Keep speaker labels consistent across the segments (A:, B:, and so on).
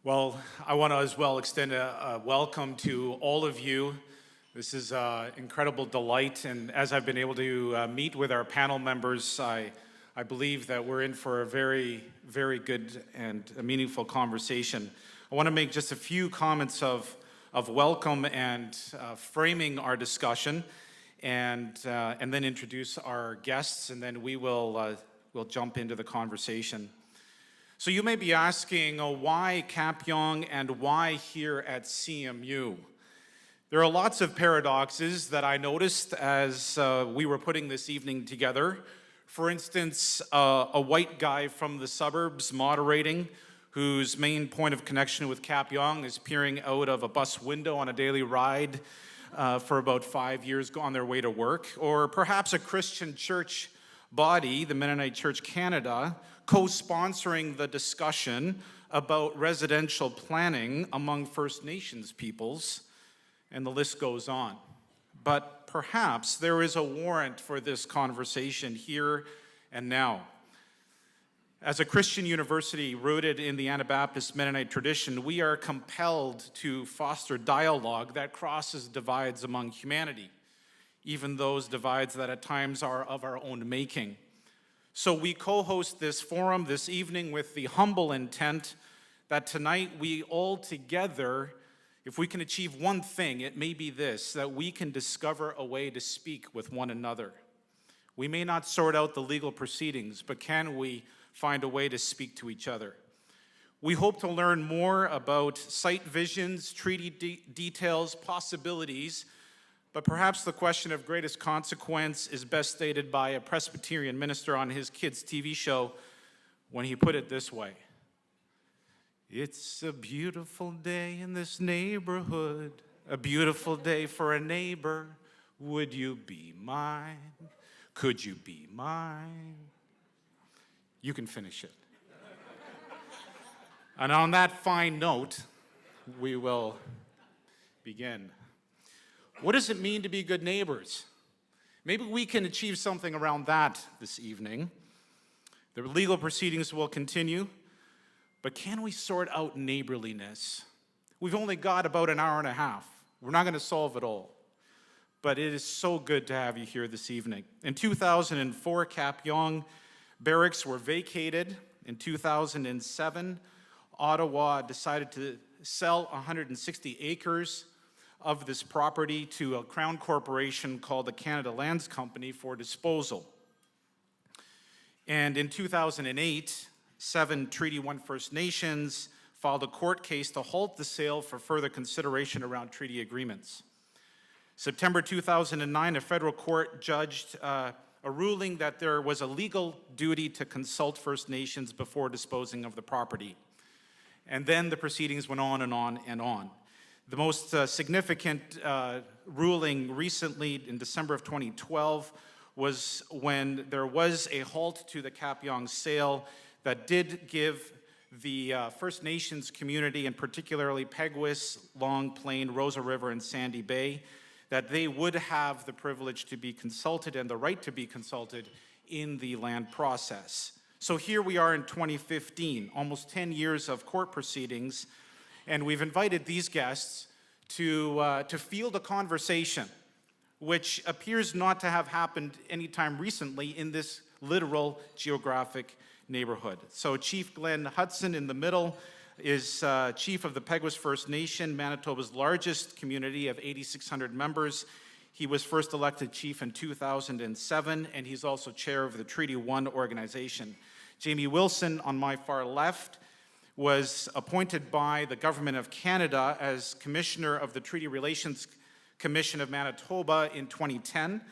A: Well, I want to as well extend a welcome to all of you. This is an incredible delight, and as I've been able to meet with our panel members, I believe that we're in for a very, very good and a meaningful conversation. I want to make just a few comments of welcome and framing our discussion, and then introduce our guests, and then we'll jump into the conversation. So you may be asking, why Cap Yong and why here at CMU? There are lots of paradoxes that I noticed as we were putting this evening together. For instance, a white guy from the suburbs moderating, whose main point of connection with Cap Yong is peering out of a bus window on a daily ride for about 5 years on their way to work. Or perhaps a Christian church body, the Mennonite Church Canada, co-sponsoring the discussion about residential planning among First Nations peoples, and the list goes on. But perhaps there is a warrant for this conversation here and now. As a Christian university rooted in the Anabaptist Mennonite tradition, we are compelled to foster dialogue that crosses divides among humanity, even those divides that at times are of our own making. So we co-host this forum this evening with the humble intent that tonight we all together, if we can achieve one thing, it may be this, that we can discover a way to speak with one another. We may not sort out the legal proceedings, but can we find a way to speak to each other? We hope to learn more about site visions, treaty details, possibilities, but perhaps the question of greatest consequence is best stated by a Presbyterian minister on his kids' TV show when he put it this way: "It's a beautiful day in this neighborhood, a beautiful day for a neighbor. Would you be mine? Could you be mine?" You can finish it. And on that fine note, we will begin. What does it mean to be good neighbors? Maybe we can achieve something around that this evening. The legal proceedings will continue, but can we sort out neighborliness? We've only got about an hour and a half. We're not going to solve it all, but it is so good to have you here this evening. In 2004, Cap Yong barracks were vacated. In 2007, Ottawa decided to sell 160 acres of this property to a crown corporation called the Canada Lands Company for disposal. And in 2008, 7 Treaty 1 First Nations filed a court case to halt the sale for further consideration around treaty agreements. September 2009, a federal court judged a ruling that there was a legal duty to consult First Nations before disposing of the property. And then the proceedings went on and on and on. The most significant ruling recently in December of 2012 was when there was a halt to the Cap Yong sale that did give the First Nations community, and particularly Peguis, Long Plain, Rosa River, and Sandy Bay, that they would have the privilege to be consulted and the right to be consulted in the land process. So here we are in 2015, almost 10 years of court proceedings, and we've invited these guests to field a conversation which appears not to have happened anytime recently in this literal geographic neighborhood. So Chief Glenn Hudson in the middle is chief of the Peguis First Nation, Manitoba's largest community of 8,600 members. He was first elected chief in 2007, and he's also chair of the Treaty 1 organization. Jamie Wilson, on my far left, was appointed by the Government of Canada as Commissioner of the Treaty Relations Commission of Manitoba in 2010.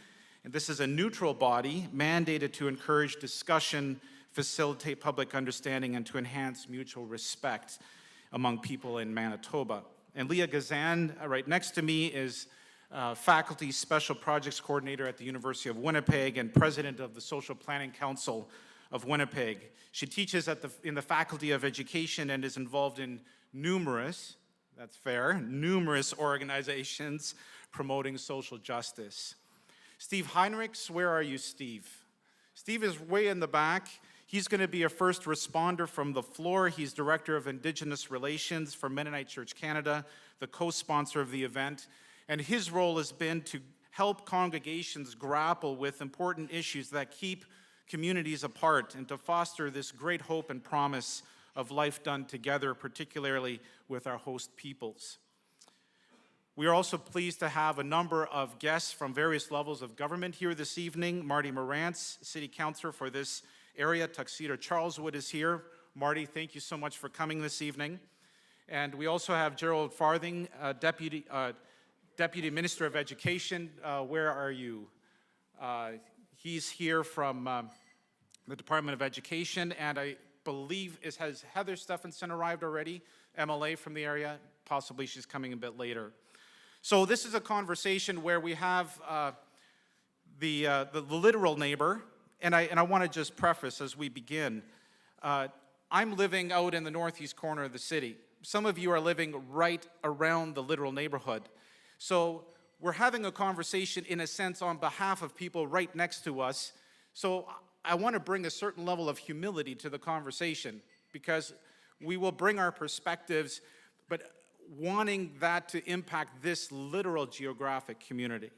A: And this is a neutral body mandated to encourage discussion, facilitate public understanding, and to enhance mutual respect among people in Manitoba. And Leah Gazan, right next to me, is Faculty Special Projects Coordinator at the University of Winnipeg and President of the Social Planning Council of Winnipeg. She teaches in the Faculty of Education and is involved in numerous organizations promoting social justice. Steve Heinrichs, where are you, Steve? Steve is way in the back. He's going to be a first responder from the floor. He's Director of Indigenous Relations for Mennonite Church Canada, the co-sponsor of the event. And his role has been to help congregations grapple with important issues that keep communities apart and to foster this great hope and promise of life done together, particularly with our host peoples. We are also pleased to have a number of guests from various levels of government here this evening. Marty Morantz, City Councilor for this area. Tuxedo Charleswood is here. Marty, thank you so much for coming this evening. And we also have Gerald Farthing, Deputy Minister of Education. Where are you? He's here from the Department of Education, and I believe has Heather Stephenson arrived already, MLA from the area? Possibly she's coming a bit later. So this is a conversation where we have the literal neighbor, and I want to just preface as we begin. I'm living out in the northeast corner of the city. Some of you are living right around the literal neighborhood. So we're having a conversation in a sense on behalf of people right next to us. So I want to bring a certain level of humility to the conversation because we will bring our perspectives, but wanting that to impact this literal geographic community.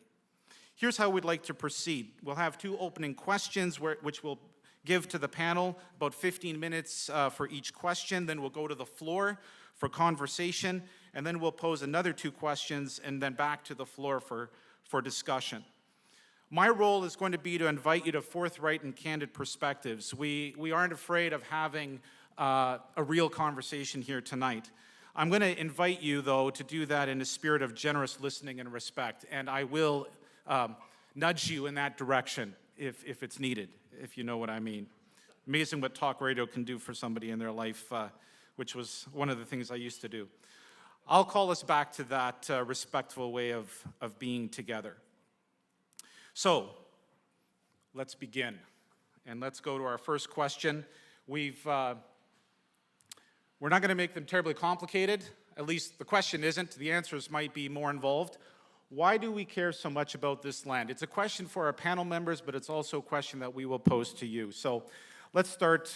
A: Here's how we'd like to proceed. We'll have two opening questions which we'll give to the panel, about 15 minutes for each question. Then we'll go to the floor for conversation, and then we'll pose another two questions and then back to the floor for discussion. My role is going to be to invite you to forthright and candid perspectives. We aren't afraid of having a real conversation here tonight. I'm going to invite you, though, to do that in a spirit of generous listening and respect, and I will nudge you in that direction if it's needed, if you know what I mean. Amazing what talk radio can do for somebody in their life, which was one of the things I used to do. I'll call us back to that respectful way of being together. So, let's begin, and let's go to our first question. We're not going to make them terribly complicated, at least the question isn't. The answers might be more involved. Why do we care so much about this land? It's a question for our panel members, but it's also a question that we will pose to you. So let's start.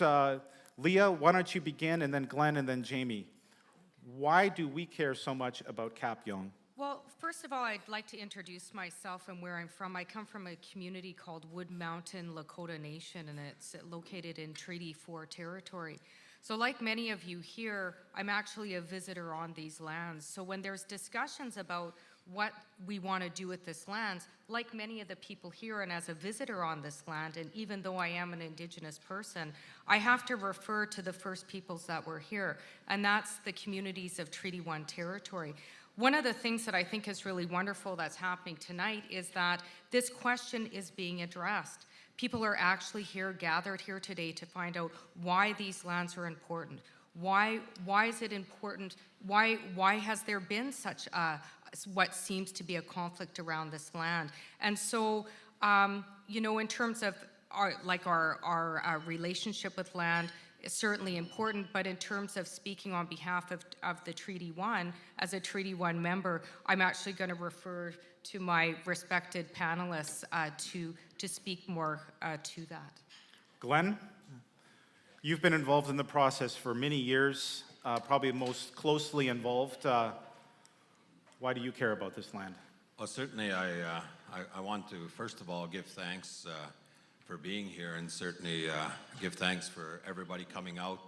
A: Leah, why don't you begin, and then Glenn, and then Jamie. Why do we care so much about Cap Young?
B: Well, first of all, I'd like to introduce myself and where I'm from. I come from a community called Wood Mountain Lakota Nation, and it's located in Treaty 4 territory. So like many of you here, I'm actually a visitor on these lands. So when there's discussions about what we want to do with this land, like many of the people here and as a visitor on this land, and even though I am an Indigenous person, I have to refer to the First Peoples that were here, and that's the communities of Treaty 1 territory. One of the things that I think is really wonderful that's happening tonight is that this question is being addressed. People are actually gathered here today to find out why these lands are important. Why is it important? Why has there been such what seems to be a conflict around this land? And so, in terms of our relationship with land, is certainly important, but in terms of speaking on behalf of the Treaty 1, as a Treaty 1 member, I'm actually going to refer to my respected panelists to speak more to that.
A: Glenn, you've been involved in the process for many years, probably most closely involved. Why do you care about this land?
C: Well, certainly I want to, first of all, give thanks for being here, and certainly give thanks for everybody coming out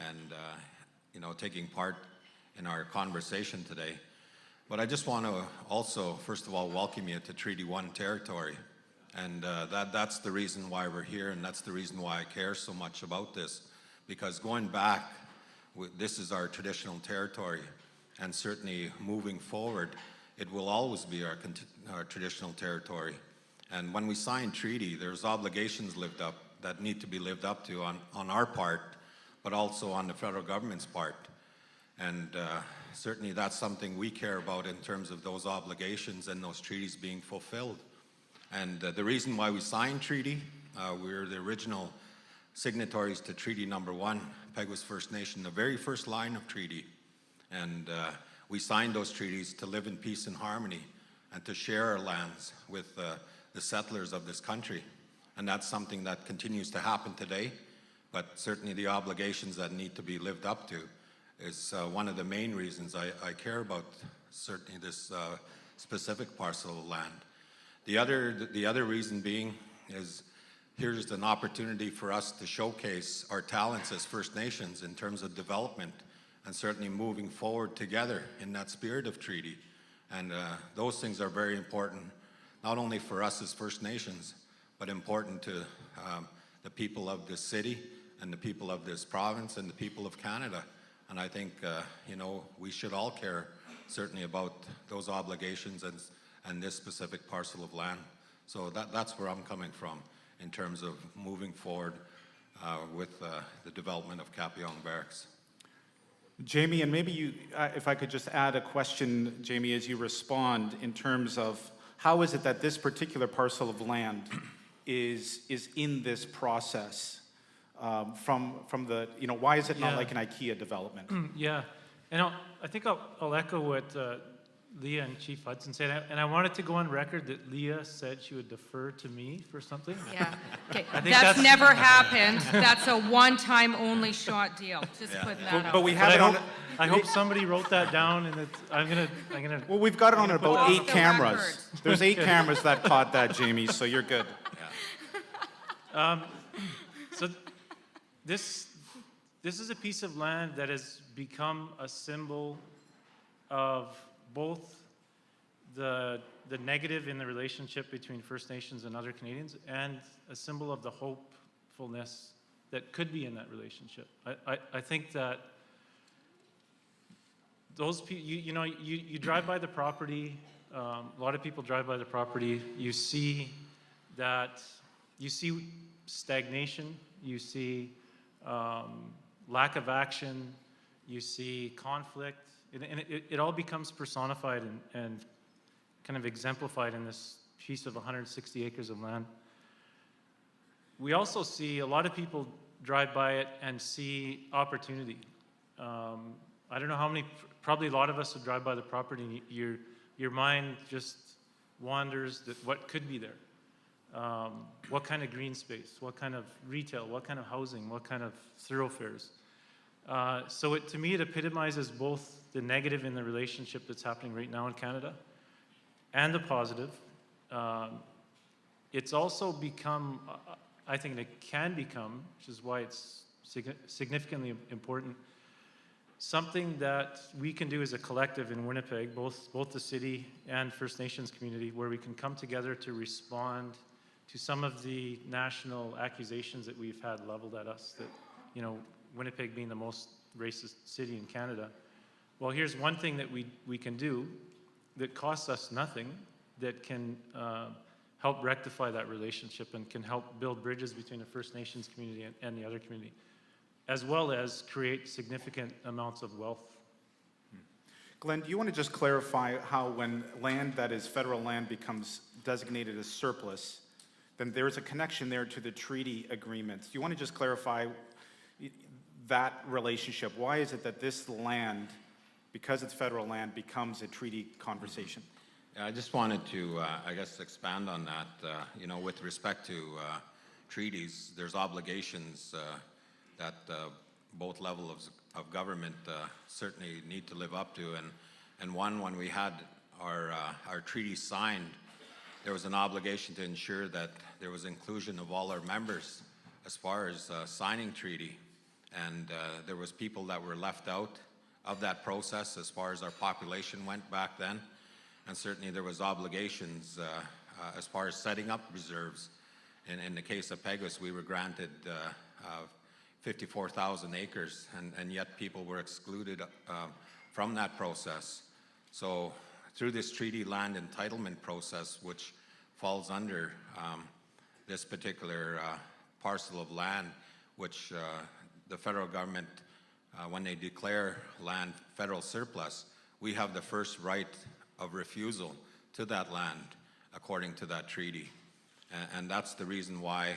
C: and taking part in our conversation today. But I just want to also, first of all, welcome you to Treaty 1 territory, and that's the reason why we're here, and that's the reason why I care so much about this, because going back, this is our traditional territory, and certainly moving forward, it will always be our traditional territory. And when we sign treaty, there's obligations that need to be lived up to on our part, but also on the federal government's part. And certainly that's something we care about in terms of those obligations and those treaties being fulfilled. And the reason why we signed treaty, we're the original signatories to Treaty Number 1, Peguis First Nation, the very first line of treaty. And we signed those treaties to live in peace and harmony and to share our lands with the settlers of this country. And that's something that continues to happen today. but certainly the obligations that need to be lived up to is one of the main reasons I care about certainly this specific parcel of land. The other reason being is here's an opportunity for us to showcase our talents as First Nations in terms of development and certainly moving forward together in that spirit of treaty. And those things are very important, not only for us as First Nations, but important to the people of this city and the people of this province and the people of Canada. And I think, we should all care certainly about those obligations and this specific parcel of land. So that's where I'm coming from in terms of moving forward with the development of Kapiong Barracks.
A: Jamie, and maybe you, if I could just add a question, Jamie, as you respond in terms of how is it that this particular parcel of land is in this process from the, why is it not like an IKEA development?
D: Yeah, and I think I'll echo what Leah and Chief Hudson said, and I wanted to go on record that Leah said she would defer to me for something.
B: Yeah, okay,
D: I think
B: that's
D: that's-
B: never happened. That's a one-time only shot deal, just putting that out.
A: But we
D: But
A: have it on,
D: I hope somebody wrote that down, and I'm gonna.
A: well, we've got it on about
B: Off
A: 8
B: the
A: cameras.
B: record.
A: There's 8 cameras that caught that, Jamie, so you're good.
D: So this is a piece of land that has become a symbol of both the negative in the relationship between First Nations and other Canadians, and a symbol of the hopefulness that could be in that relationship. I think that those people, you drive by the property, a lot of people drive by the property, you see stagnation, you see lack of action, you see conflict, and it all becomes personified and kind of exemplified in this piece of 160 acres of land. We also see a lot of people drive by it and see opportunity. I don't know how many, probably a lot of us would drive by the property and your mind just wanders that what could be there. What kind of green space, what kind of retail, what kind of housing, what kind of thoroughfares. So to me, it epitomizes both the negative in the relationship that's happening right now in Canada and the positive. It's also become, I think it can become, which is why it's significantly important, something that we can do as a collective in Winnipeg, both the city and First Nations community, where we can come together to respond to some of the national accusations that we've had leveled at us, that, Winnipeg being the most racist city in Canada. Well, here's one thing that we can do that costs us nothing, that can help rectify that relationship and can help build bridges between the First Nations community and the other community, as well as create significant amounts of wealth.
A: Glenn, do you want to just clarify how when land that is federal land becomes designated as surplus, then there's a connection there to the treaty agreements? Do you want to just clarify that relationship? Why is it that this land, because it's federal land, becomes a treaty conversation?
C: Yeah, I just wanted to, expand on that. With respect to treaties, there's obligations that both levels of government certainly need to live up to. And one, when we had our treaty signed, there was an obligation to ensure that there was inclusion of all our members as far as signing treaty. And there was people that were left out of that process as far as our population went back then. And certainly there was obligations as far as setting up reserves. In the case of Peguis, we were granted 54,000 acres, and yet people were excluded from that process. So through this treaty land entitlement process, which falls under this particular parcel of land, which the federal government, when they declare land federal surplus, we have the first right of refusal to that land according to that treaty. And that's the reason why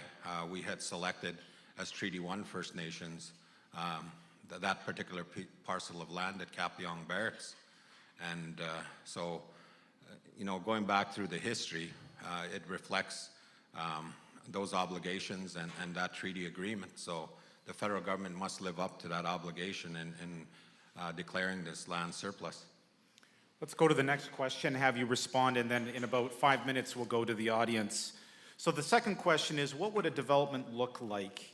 C: we had selected as Treaty 1 First Nations that particular parcel of land at Kapiong Barracks. And so, going back through the history, it reflects those obligations and that treaty agreement. So the federal government must live up to that obligation in declaring this land surplus.
A: Let's go to the next question, have you respond, and then in about 5 minutes, we'll go to the audience. So the second question is, what would a development look like?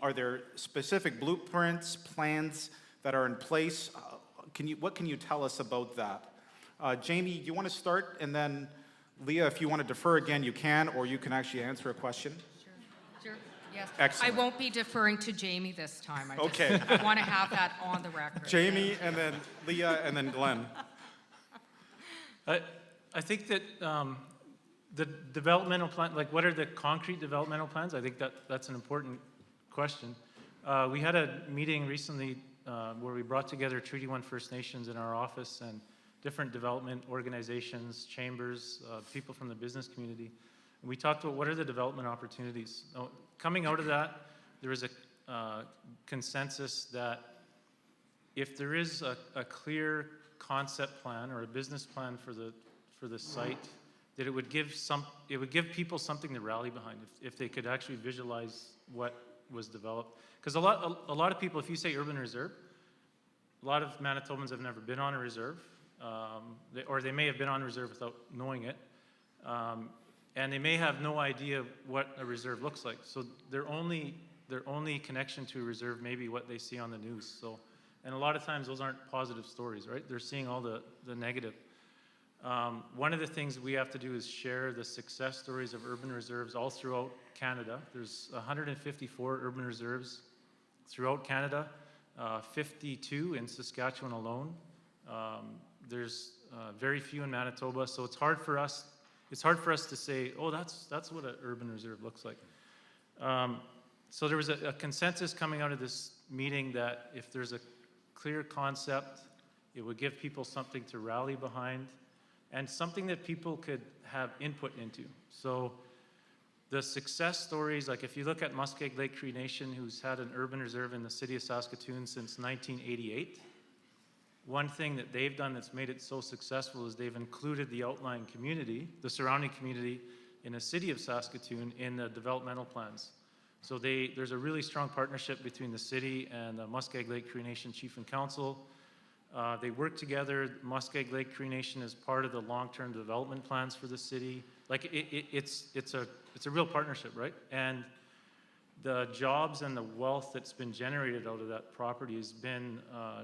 A: Are there specific blueprints, plans that are in place? What can you tell us about that? Jamie, you want to start? And then Leah, if you want to defer again, you can, or you can actually answer a question.
B: Sure, yes.
A: Excellent.
B: I won't be deferring to Jamie this time.
A: Okay.
B: I want to have that on the record.
A: Jamie, and then Leah, and then Glenn.
D: I think that the developmental plan, like what are the concrete developmental plans? I think that's an important question. We had a meeting recently where we brought together Treaty 1 First Nations in our office and different development organizations, chambers, people from the business community. And we talked about what are the development opportunities. Now, coming out of that, there was a consensus that if there is a clear concept plan or a business plan for the site, that it would give people something to rally behind if they could actually visualize what was developed. Because a lot of people, if you say urban reserve, a lot of Manitobans have never been on a reserve, or they may have been on a reserve without knowing it, and they may have no idea what a reserve looks like. So their only connection to a reserve may be what they see on the news. So, and a lot of times those aren't positive stories, right? They're seeing all the negative. One of the things we have to do is share the success stories of urban reserves all throughout Canada. There's 154 urban reserves throughout Canada, 52 in Saskatchewan alone. There's very few in Manitoba, so it's hard for us to say, oh, that's what an urban reserve looks like. So there was a consensus coming out of this meeting that if there's a clear concept, it would give people something to rally behind and something that people could have input into. So the success stories, like if you look at Muskeg Lake Cree Nation, who's had an urban reserve in the city of Saskatoon since 1988, one thing that they've done that's made it so successful is they've included the outlying community, the surrounding community in the city of Saskatoon in the developmental plans. So there's a really strong partnership between the city and the Muskeg Lake Cree Nation Chief and Council. They work together. Muskeg Lake Cree Nation is part of the long-term development plans for the city. Like it's a real partnership, right? And the jobs and the wealth that's been generated out of that property has been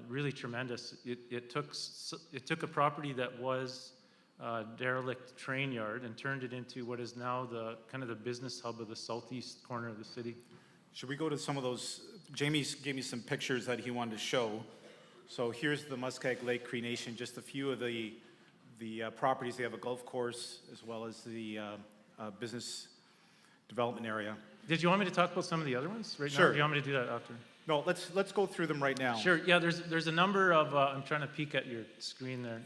D: really tremendous. It took a property that was a derelict train yard and turned it into what is now the kind of the business hub of the southeast corner of the city.
A: Should we go to some of those? Jamie gave me some pictures that he wanted to show. So here's the Muskeg Lake Cree Nation, just a few of the properties. They have a golf course as well as the business development area.
D: Did you want me to talk about some of the other ones right now?
A: Sure.
D: Or do you want me to do that after?
A: No, let's go through them right now.
D: Sure. Yeah, there's a number of, I'm trying to peek at your screen there.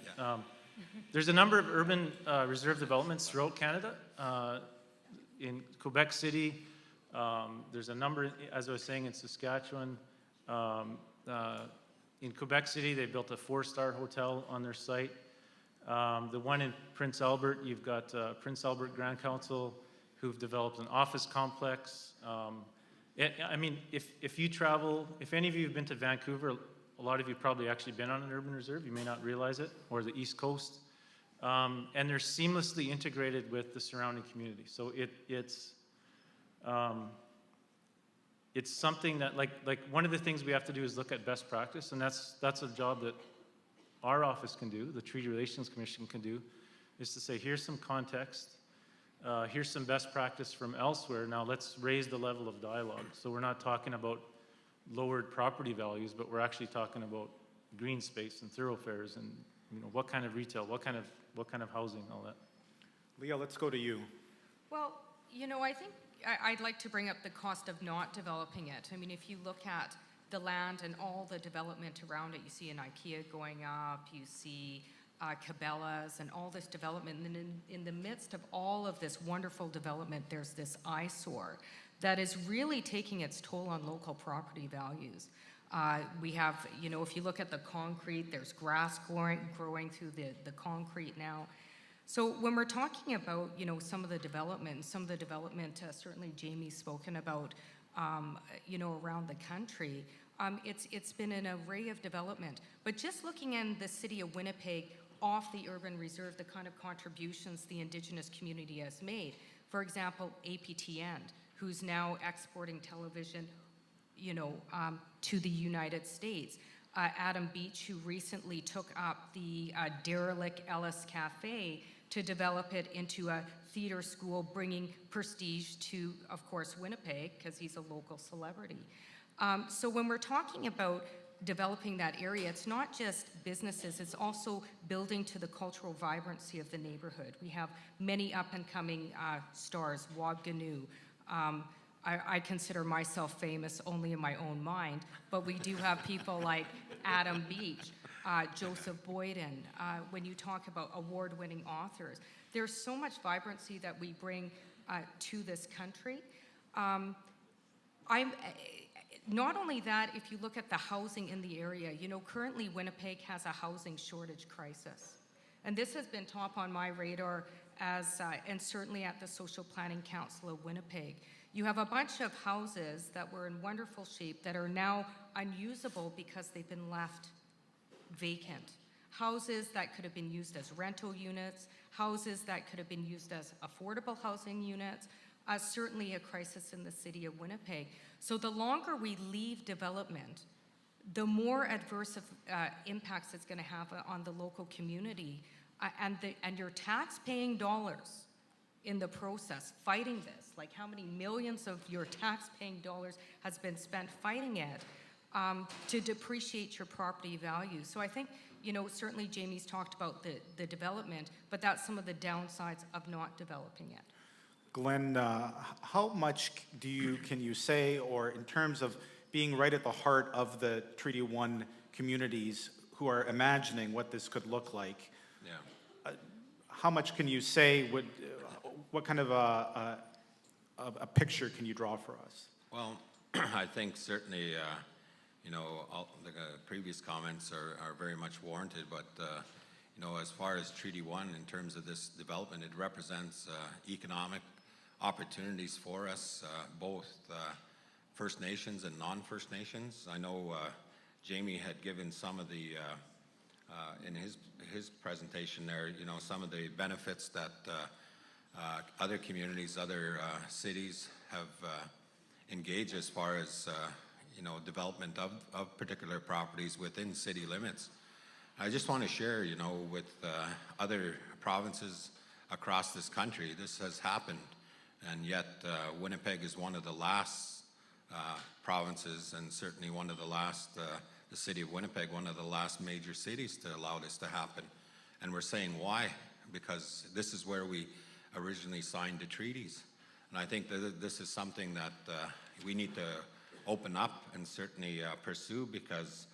D: There's a number of urban reserve developments throughout Canada. In Quebec City, there's a number, as I was saying, in Saskatchewan. In Quebec City, they built a 4-star hotel on their site. The one in Prince Albert, you've got Prince Albert Grand Council, who've developed an office complex. I mean, if you travel, if any of you have been to Vancouver, a lot of you probably actually been on an urban reserve. You may not realize it, or the East Coast. And they're seamlessly integrated with the surrounding community. So it's something that, like one of the things we have to do is look at best practice, and that's a job that our office can do, the Treaty Relations Commission can do, is to say, here's some context, here's some best practice from elsewhere. Now let's raise the level of dialogue. So we're not talking about lowered property values, but we're actually talking about green space and thoroughfares and what kind of retail, what kind of housing, all that.
A: Leah, let's go to you.
B: Well, I think I'd like to bring up the cost of not developing it. I mean, if you look at the land and all the development around it, you see an IKEA going up, you see Cabela's and all this development. And then in the midst of all of this wonderful development, there's this eyesore that is really taking its toll on local property values. We have, if you look at the concrete, there's grass growing through the concrete now. So when we're talking about, some of the development, certainly Jamie's spoken about around the country. It's been an array of development. But just looking in the city of Winnipeg off the urban reserve, the kind of contributions the Indigenous community has made. For example, APTN, who's now exporting television, to the United States. Adam Beach, who recently took up the derelict Ellis Cafe to develop it into a theater school, bringing prestige to, of course, Winnipeg, because he's a local celebrity. So when we're talking about developing that area, it's not just businesses, it's also building to the cultural vibrancy of the neighborhood. We have many up-and-coming stars, Wab Ganu. I consider myself famous only in my own mind, but we do have people like Adam Beach, Joseph Boyden. When you talk about award-winning authors, there's so much vibrancy that we bring to this country. Not only that, if you look at the housing in the area, currently Winnipeg has a housing shortage crisis. And this has been top on my radar and certainly at the Social Planning Council of Winnipeg. You have a bunch of houses that were in wonderful shape that are now unusable because they've been left vacant. Houses that could have been used as rental units, houses that could have been used as affordable housing units, certainly a crisis in the city of Winnipeg. So the longer we leave development, the more adverse impacts it's going to have on the local community and your tax-paying dollars in the process fighting this. Like how many millions of your tax-paying dollars has been spent fighting it to depreciate your property value. So I think, certainly Jamie's talked about the development, but that's some of the downsides of not developing it.
A: Glenn, how much can you say, or in terms of being right at the heart of the Treaty 1 communities who are imagining what this could look like?
C: Yeah.
A: How much can you say? What kind of a picture can you draw for us?
C: Well, I think certainly, all the previous comments are very much warranted, but as far as Treaty 1 in terms of this development, it represents economic opportunities for us, both First Nations and non-First Nations. I know Jamie had given some of the, in his presentation there, some of the benefits that other communities, other cities have engaged as far as, development of particular properties within city limits. I just want to share, with other provinces across this country, this has happened. And yet Winnipeg is one of the last provinces, and certainly one of the last, the city of Winnipeg, one of the last major cities to allow this to happen. And we're saying why? Because this is where we originally signed the treaties. And I think that this is something that we need to open up and certainly pursue, because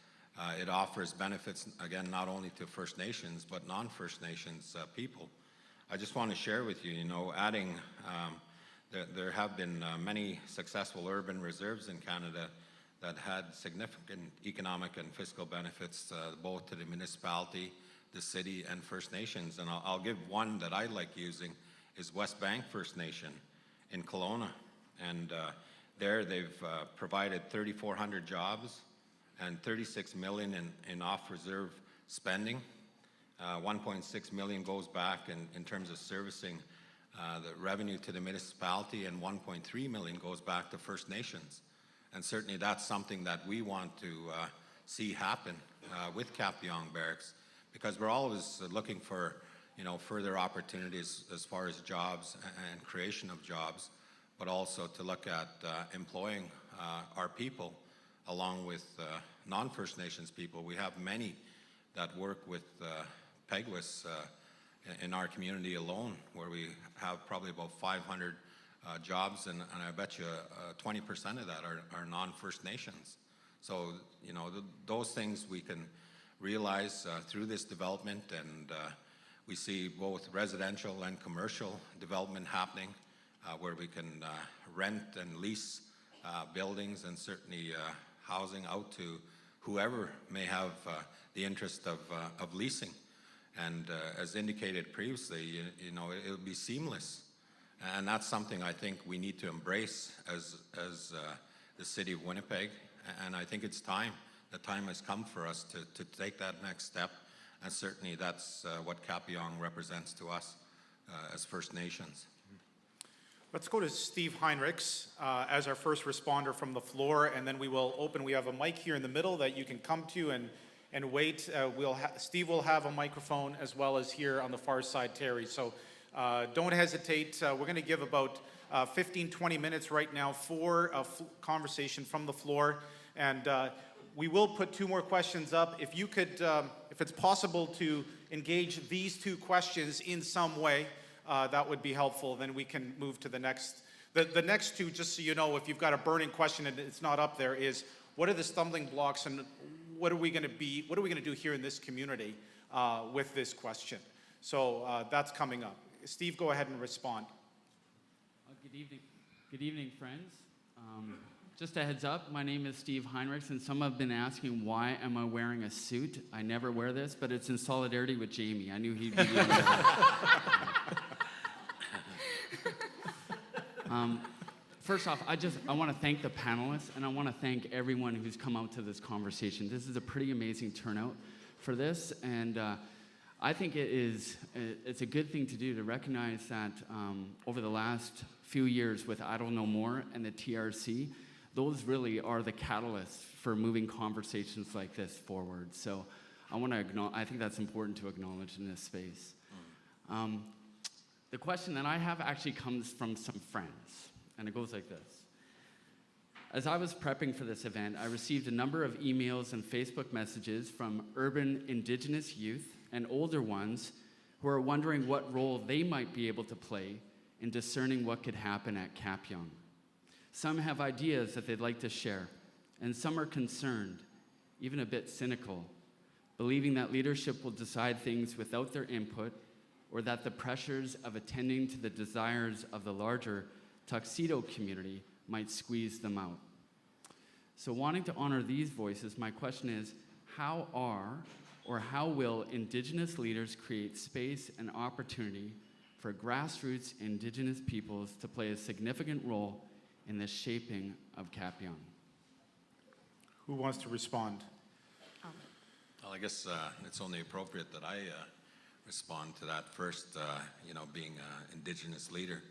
C: it offers benefits, again, not only to First Nations, but non-First Nations people. I just want to share with you, adding, there have been many successful urban reserves in Canada that had significant economic and fiscal benefits both to the municipality, the city, and First Nations. And I'll give one that I like using is West Bank First Nation in Kelowna. And there they've provided 3,400 jobs and $36 million in off-reserve spending. 1.6 million goes back in terms of servicing the revenue to the municipality, and 1.3 million goes back to First Nations. And certainly that's something that we want to see happen with Kapiong Barracks, because we're always looking for further opportunities as far as jobs and creation of jobs, but also to look at employing our people along with non-First Nations people. We have many that work with PEGWIS in our community alone, where we have probably about 500 jobs, and I bet you 20% of that are non-First Nations. So, those things we can realize through this development, and we see both residential and commercial development happening, where we can rent and lease buildings, and certainly housing out to whoever may have the interest of leasing. And as indicated previously, it'll be seamless. And that's something I think we need to embrace as the city of Winnipeg. And I think it's time. The time has come for us to take that next step. And certainly that's what Kapiong represents to us as First Nations.
A: Let's go to Steve Heinrichs as our first responder from the floor, and then we will open. We have a mic here in the middle that you can come to and wait. Steve will have a microphone as well as here on the far side, Terry. So don't hesitate. We're going to give about 15, 20 minutes right now for a conversation from the floor. And we will put 2 more questions up. If you could, if it's possible to engage these 2 questions in some way, that would be helpful. Then we can move to the next. The next 2, just so you know, if you've got a burning question and it's not up there, is what are the stumbling blocks and what are we going to do here in this community with this question? So that's coming up. Steve, go ahead and respond.
E: Good evening, friends. Just a heads up, my name is Steve Heinrichs, and some have been asking why am I wearing a suit. I never wear this, but it's in solidarity with Jamie. I knew he'd be doing that. First off, I want to thank the panelists, and I want to thank everyone who's come out to this conversation. This is a pretty amazing turnout for this, and I think it's a good thing to do to recognize that over the last few years with Idle No More and the TRC, those really are the catalysts for moving conversations like this forward. So I think that's important to acknowledge in this space. The question that I have actually comes from some friends, and it goes like this. As I was prepping for this event, I received a number of emails and Facebook messages from urban Indigenous youth and older ones who are wondering what role they might be able to play in discerning what could happen at Kapiong. Some have ideas that they'd like to share, and some are concerned, even a bit cynical, believing that leadership will decide things without their input, or that the pressures of attending to the desires of the larger Tuxedo community might squeeze them out. So wanting to honor these voices, my question is, how will Indigenous leaders create space and opportunity for grassroots Indigenous peoples to play a significant role in the shaping of Kapiong?
A: Who wants to respond?
C: Well, I guess it's only appropriate that I respond to that first, being an Indigenous leader.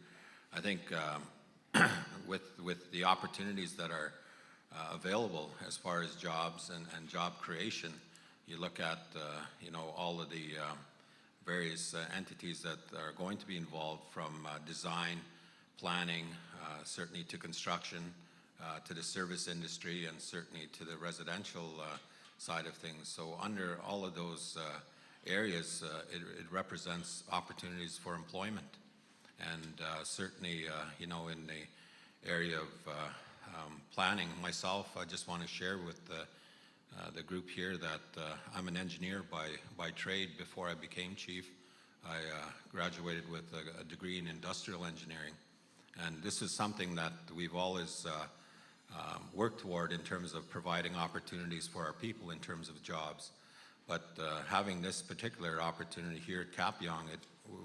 C: I think with the opportunities that are available as far as jobs and job creation, you look at, all of the various entities that are going to be involved from design, planning, certainly to construction, to the service industry, and certainly to the residential side of things. So under all of those areas, it represents opportunities for employment. And certainly, in the area of planning, myself, I just want to share with the group here that I'm an engineer by trade. Before I became chief, I graduated with a degree in industrial engineering. And this is something that we've always worked toward in terms of providing opportunities for our people in terms of jobs. But having this particular opportunity here at Kapiong,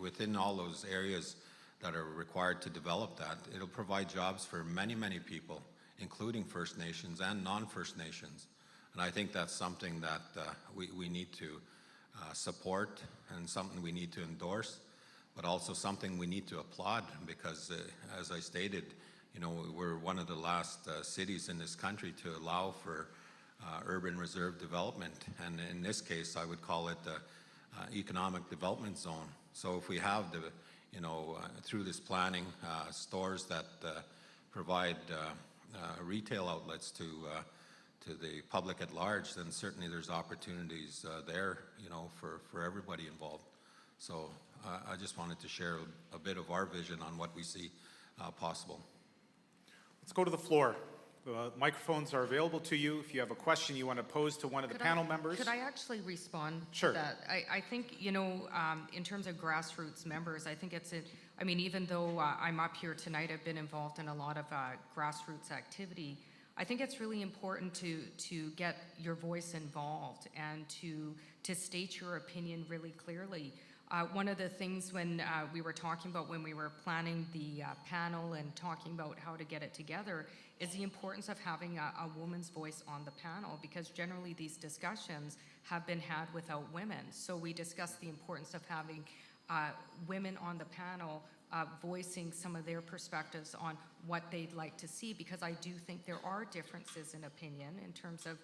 C: within all those areas that are required to develop that, it'll provide jobs for many, many people, including First Nations and non-First Nations. And I think that's something that we need to support and something we need to endorse, but also something we need to applaud because, as I stated, we're one of the last cities in this country to allow for urban reserve development. And in this case, I would call it the economic development zone. So if we have through this planning, stores that provide retail outlets to the public at large, then certainly there's opportunities there, for everybody involved. So I just wanted to share a bit of our vision on what we see possible.
A: Let's go to the floor. The microphones are available to you. If you have a question you want to pose to one of the panel members.
B: Could I actually respond
A: Sure.
B: to that? I think, in terms of grassroots members, I think even though I'm up here tonight, I've been involved in a lot of grassroots activity. I think it's really important to get your voice involved and to state your opinion really clearly. One of the things when we were talking about when we were planning the panel and talking about how to get it together is the importance of having a woman's voice on the panel, because generally these discussions have been had without women. So we discussed the importance of having women on the panel voicing some of their perspectives on what they'd like to see, because I do think there are differences in opinion in terms of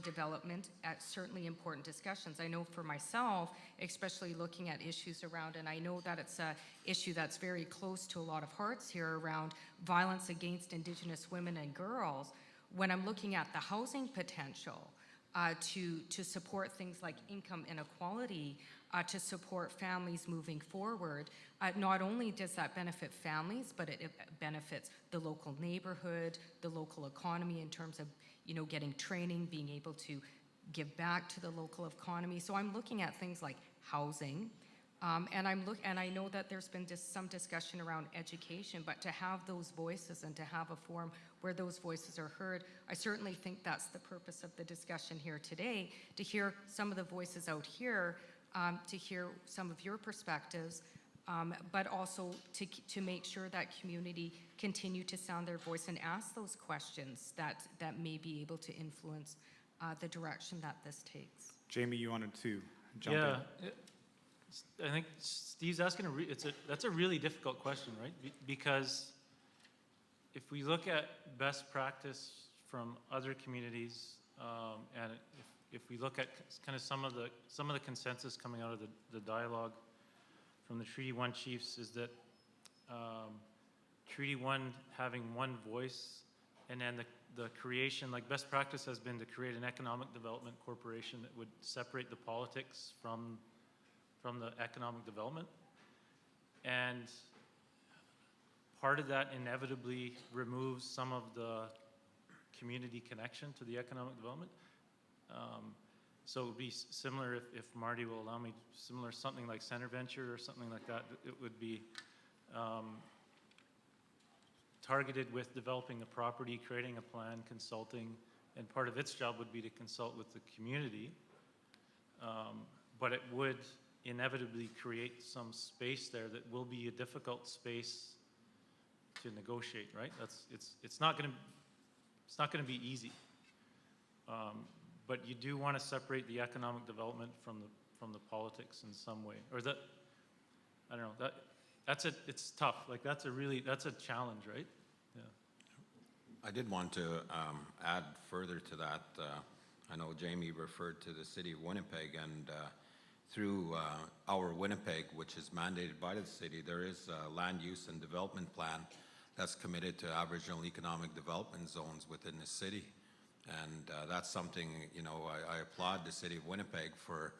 B: development at certainly important discussions. I know for myself, especially looking at issues around, and I know that it's a issue that's very close to a lot of hearts here around violence against Indigenous women and girls, when I'm looking at the housing potential to support things like income inequality, to support families moving forward. Not only does that benefit families, but it benefits the local neighborhood, the local economy in terms of, getting training, being able to give back to the local economy. So I'm looking at things like housing, and I know that there's been some discussion around education, but to have those voices and to have a forum where those voices are heard, I certainly think that's the purpose of the discussion here today, to hear some of the voices out here, to hear some of your perspectives, but also to make sure that community continue to sound their voice and ask those questions that may be able to influence the direction that this takes.
A: Jamie, you wanted to jump in?
D: I think Steve's asking that's a really difficult question, right? Because if we look at best practice from other communities, and if we look at kind of some of the consensus coming out of the dialogue from the Treaty 1 chiefs, is that Treaty 1 having one voice, and then the creation, like best practice has been to create an economic development corporation that would separate the politics from the economic development. And part of that inevitably removes some of the community connection to the economic development. So it would be similar, if Marty will allow me, similar something like Center Venture or something like that. It would be targeted with developing the property, creating a plan, consulting, and part of its job would be to consult with the community. But it would inevitably create some space there that will be a difficult space to negotiate, right? It's not going to be easy. But you do want to separate the economic development from the politics in some way, or that, I don't know, it's tough. Like that's a challenge, right? Yeah.
C: I did want to add further to that. I know Jamie referred to the city of Winnipeg, and through our Winnipeg, which is mandated by the city, there is a land use and development plan that's committed to Aboriginal economic development zones within the city. And that's something, I applaud the city of Winnipeg for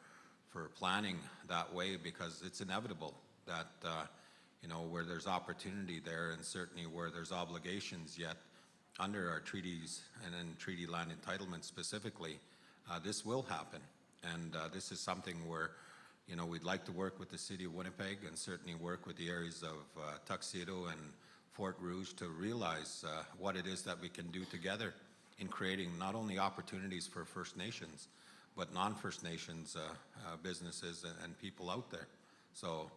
C: planning that way, because it's inevitable that, where there's opportunity there, and certainly where there's obligations yet under our treaties and in treaty land entitlement specifically, this will happen. And this is something where, we'd like to work with the city of Winnipeg and certainly work with the areas of Tuxedo and Fort Rouge to realize what it is that we can do together in creating not only opportunities for First Nations, but non-First Nations businesses and people out there. So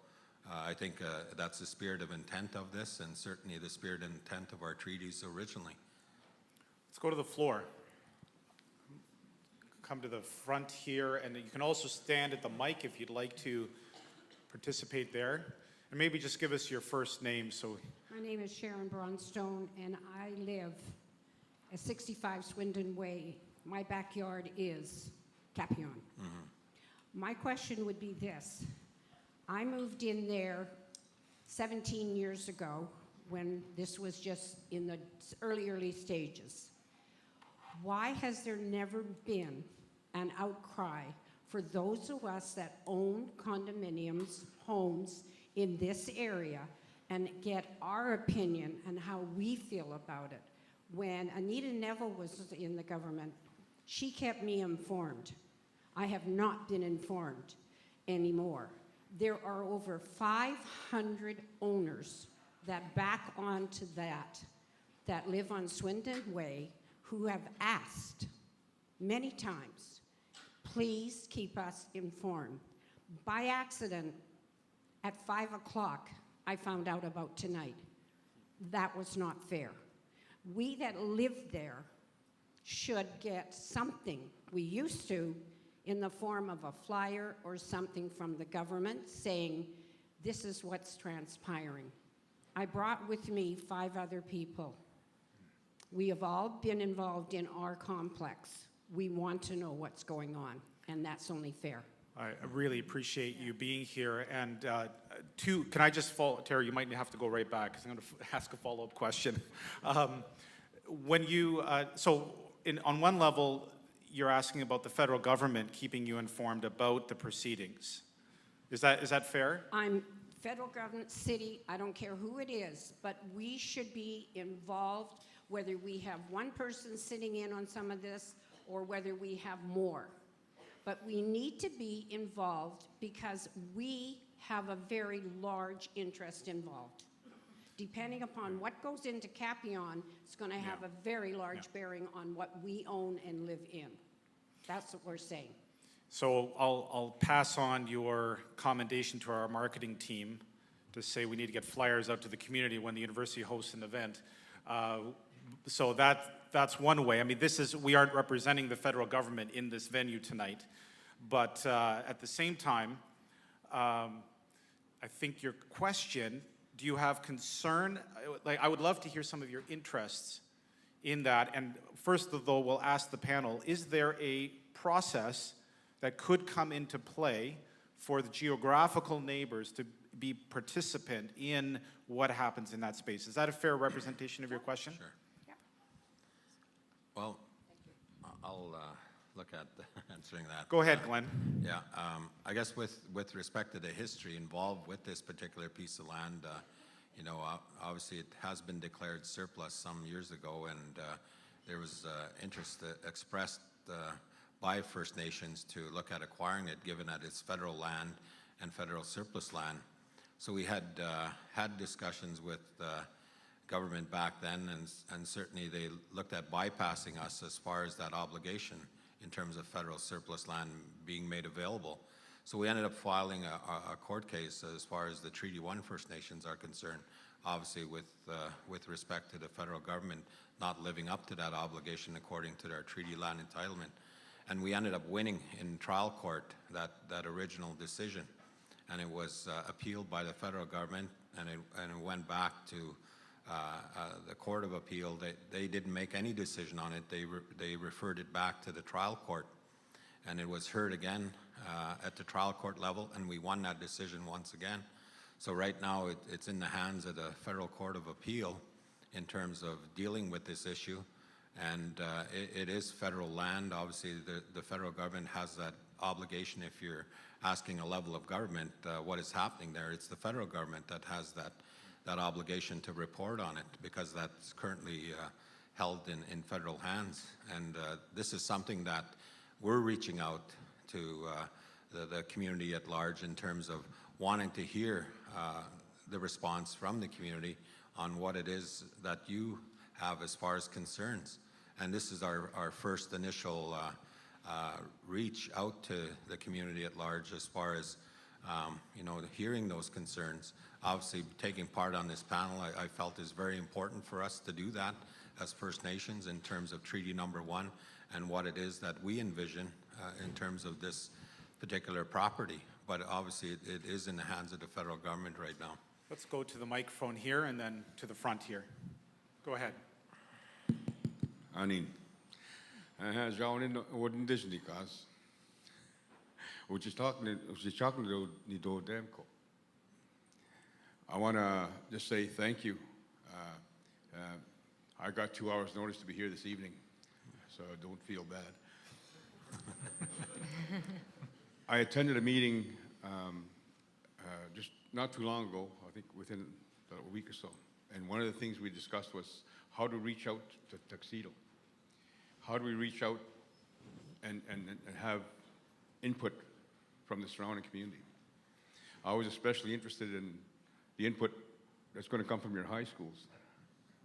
C: I think that's the spirit of intent of this, and certainly the spirit and intent of our treaties originally.
A: Let's go to the floor. Come to the front here, and you can also stand at the mic if you'd like to participate there. And maybe just give us your first name. So,
F: my name is Sharon Bronstone, and I live at 65 Swindon Way. My backyard is Capion. Mm-hmm. My question would be this. I moved in there 17 years ago when this was just in the early stages. Why has there never been an outcry for those of us that own condominiums, homes in this area, and get our opinion and how we feel about it? When Anita Neville was in the government, she kept me informed. I have not been informed anymore. There are over 500 owners that back onto that live on Swindon Way, who have asked many times, please keep us informed. By accident, at 5 o'clock, I found out about tonight. That was not fair. We that live there should get something. We used to, in the form of a flyer or something from the government saying, this is what's transpiring. I brought with me 5 other people. We have all been involved in our complex. We want to know what's going on, and that's only fair.
A: I really appreciate you being here. And can I just follow, Terry, you might have to go right back because I'm going to ask a follow-up question. When you, on one level, you're asking about the federal government keeping you informed about the proceedings. Is that fair?
F: I'm federal government, city, I don't care who it is, but we should be involved, whether we have one person sitting in on some of this or whether we have more. But we need to be involved because we have a very large interest involved. Depending upon what goes into Capion, it's going to have a very large bearing on what we own and live in. That's what we're saying.
A: So I'll pass on your commendation to our marketing team to say we need to get flyers out to the community when the university hosts an event. So that's one way. I mean, we aren't representing the federal government in this venue tonight, but at the same time, I think your question, do you have concern? I would love to hear some of your interests in that. And first, though, we'll ask the panel, is there a process that could come into play for the geographical neighbors to be participant in what happens in that space? Is that a fair representation of your question?
C: Sure. Well, I'll look at answering that.
A: Go ahead, Glenn.
C: Yeah, I guess with respect to the history involved with this particular piece of land, you know, obviously it has been declared surplus some years ago, and there was interest expressed by First Nations to look at acquiring it, given that it's federal land and federal surplus land. So we had had discussions with government back then, and certainly they looked at bypassing us as far as that obligation in terms of federal surplus land being made available. So we ended up filing a court case as far as the Treaty 1 First Nations are concerned, obviously with respect to the federal government not living up to that obligation according to their treaty land entitlement. And we ended up winning in trial court that original decision. And it was appealed by the federal government, and it went back to the Court of Appeal. They didn't make any decision on it. They referred it back to the trial court, and it was heard again at the trial court level, and we won that decision once again. So right now it's in the hands of the Federal Court of Appeal in terms of dealing with this issue, and it is federal land. Obviously the federal government has that obligation. If you're asking a level of government what is happening there, it's the federal government that has that obligation to report on it, because that's currently held in federal hands. And this is something that we're reaching out to the community at large in terms of wanting to hear the response from the community on what it is that you have as far as concerns. And this is our first initial reach out to the community at large as far as you know, hearing those concerns. Obviously, taking part on this panel, I felt is very important for us to do that as First Nations in terms of Treaty Number 1 and what it is that we envision in terms of this particular property. But obviously, it is in the hands of the federal government right now.
A: Let's go to the microphone here and then to the front here. Go ahead.
G: Anin. Jaun in Odin Disney cause. Which is talking to Nido Demko. I want to just say thank you. I got 2 hours notice to be here this evening, so don't feel bad. I attended a meeting just not too long ago, I think within a week or so. And one of the things we discussed was how to reach out to Tuxedo. How do we reach out and have input from the surrounding community? I was especially interested in the input that's going to come from your high schools,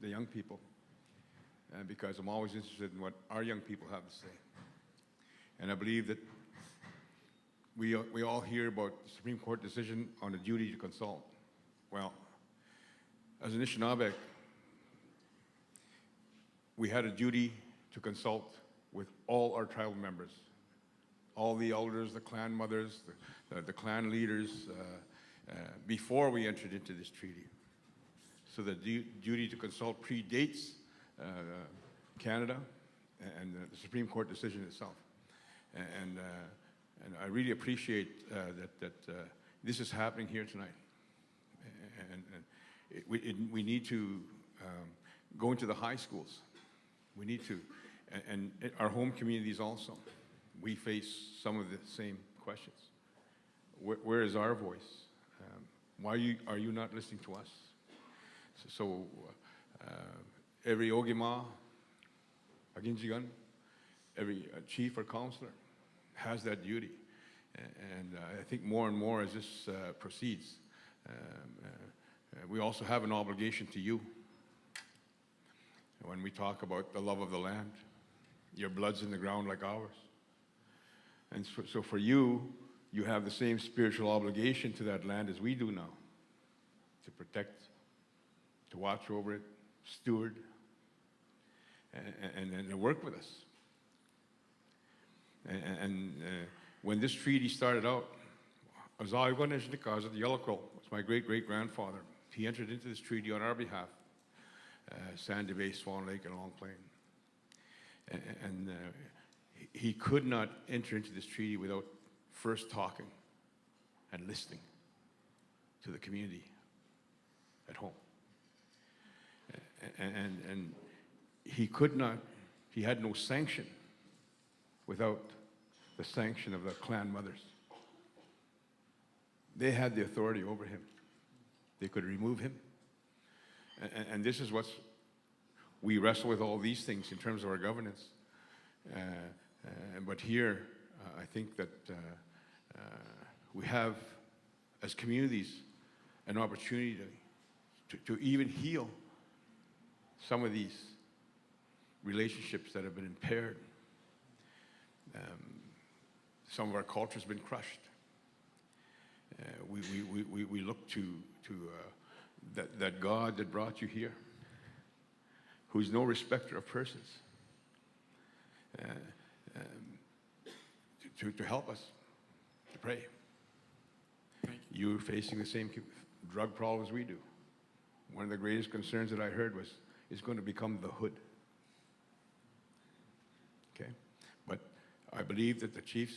G: the young people, because I'm always interested in what our young people have to say. And I believe that we all hear about the Supreme Court decision on the duty to consult. Well, as an Anishinaabe, we had a duty to consult with all our tribal members, all the elders, the clan mothers, the clan leaders, before we entered into this treaty. So the duty to consult predates Canada and the Supreme Court decision itself. And I really appreciate that this is happening here tonight. And we need to go into the high schools. We need to, and our home communities also. We face some of the same questions. Where is our voice? Why are you not listening to us? So every Ogima, Aginjigan, every chief or counselor has that duty. And I think more and more as this proceeds, we also have an obligation to you. When we talk about the love of the land, your blood's in the ground like ours. And so for you, you have the same spiritual obligation to that land as we do now, to protect, to watch over it, steward, and to work with us. And when this treaty started out, Azaiwaneshnika, the Yellow Quill, was my great-great-grandfather. He entered into this treaty on our behalf, Sandy Bay, Swan Lake, and Long Plain. And he could not enter into this treaty without first talking and listening to the community at home. And he could not, he had no sanction without the sanction of the clan mothers. They had the authority over him. They could remove him. And this is what's, we wrestle with all these things in terms of our governance. But here, I think that we have, as communities, an opportunity to even heal some of these relationships that have been impaired. Some of our culture has been crushed. We look to that God that brought you here, who's no respecter of persons, to help us, to pray. You're facing the same drug problems we do. One of the greatest concerns that I heard was, it's going to become the hood. Okay? But I believe that the chiefs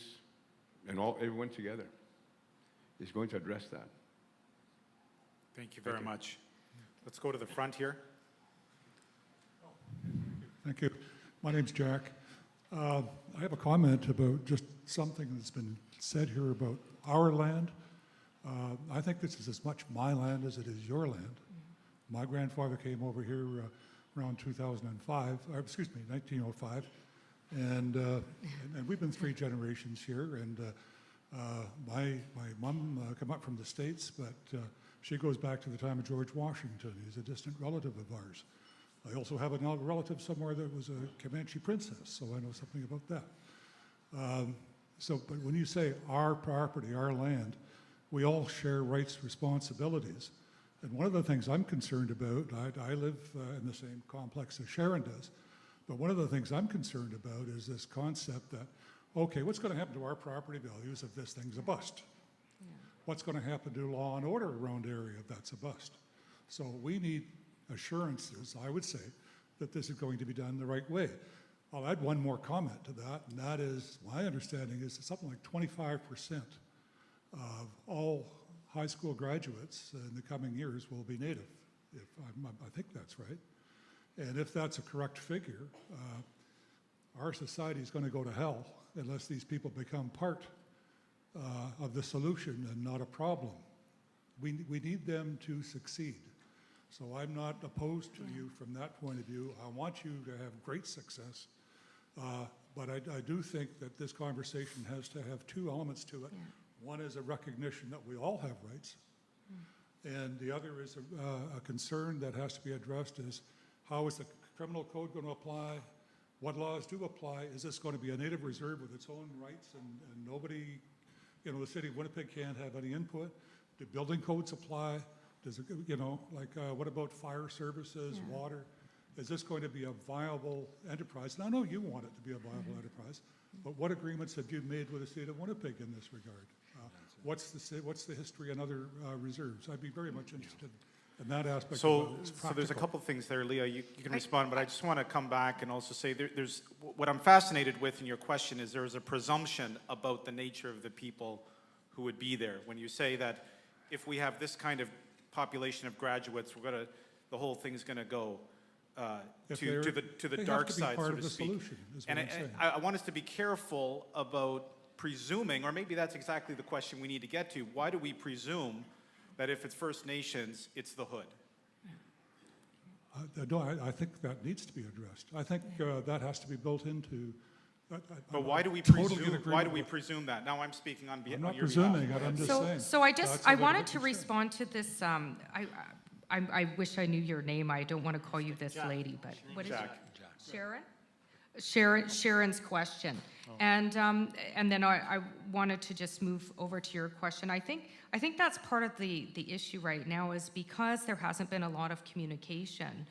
G: and everyone together is going to address that.
A: Thank you very much. Let's go to the front here.
H: Thank you. My name's Jack. I have a comment about just something that's been said here about our land. I think this is as much my land as it is your land. My grandfather came over here around 2005, or excuse me, 1905, and we've been 3 generations here. And my mom came up from the States, but she goes back to the time of George Washington. He's a distant relative of ours. I also have a relative somewhere that was a Comanche princess, so I know something about that. But when you say our property, our land, we all share rights, responsibilities. And one of the things I'm concerned about, I live in the same complex as Sharon does, but one of the things I'm concerned about is this concept that, okay, what's going to happen to our property values if this thing's a bust?
B: Yeah.
H: What's going to happen to law and order around the area if that's a bust? So we need assurances, I would say, that this is going to be done the right way. I'll add one more comment to that, and that is, my understanding is that something like 25% of all high school graduates in the coming years will be Native. I think that's right. And if that's a correct figure, our society is going to go to hell unless these people become part of the solution and not a problem. We need them to succeed. So I'm not opposed to you from that point of view. I want you to have great success. But I do think that this conversation has to have 2 elements to it.
B: Yeah.
H: One is a recognition that we all have rights. And the other is a concern that has to be addressed is, how is the criminal code going to apply? What laws do apply? Is this going to be a native reserve with its own rights and nobody, you know, the city of Winnipeg can't have any input? Do building codes apply? Does it, you know, like, what about fire services, water? Is this going to be a viable enterprise? And I know you want it to be a viable enterprise, but what agreements have you made with the state of Winnipeg in this regard? What's the history and other reserves? I'd be very much interested in that aspect. Of
A: So,
H: it. It's
A: so there's a
H: practical.
A: couple things there, Leah, you can respond, but I just want to come back and also say there's, what I'm fascinated with in your question is there's a presumption about the nature of the people who would be there. When you say that if we have this kind of population of graduates, the whole thing's going to go
H: If
A: to
H: they're-
A: the
H: they have
A: dark
H: to be
A: side,
H: part
A: so
H: of
A: to
H: the
A: speak.
H: solution, is what
A: And
H: I'm saying.
A: I want us to be careful about presuming, or maybe that's exactly the question we need to get to. Why do we presume that if it's First Nations, it's the hood?
H: No, I think that needs to be addressed. I think that has to be built into.
A: But why do we
H: totally in
A: presume? Why
H: agreement
A: do we
H: with-
A: presume that? Now I'm speaking on
H: I'm
A: behalf.
H: not
A: your behalf.
H: presuming it, I'm just
B: So,
H: saying.
B: so I
H: that's
B: I
H: a
B: wanted
H: legitimate
B: to
H: concern.
B: respond to this, I wish I knew your name, I don't want to call you this lady, but what is it?
A: Jack.
B: Sharon? Sharon's question. And then I wanted to just move over to your question. I think that's part of the issue right now is because there hasn't been a lot of communication,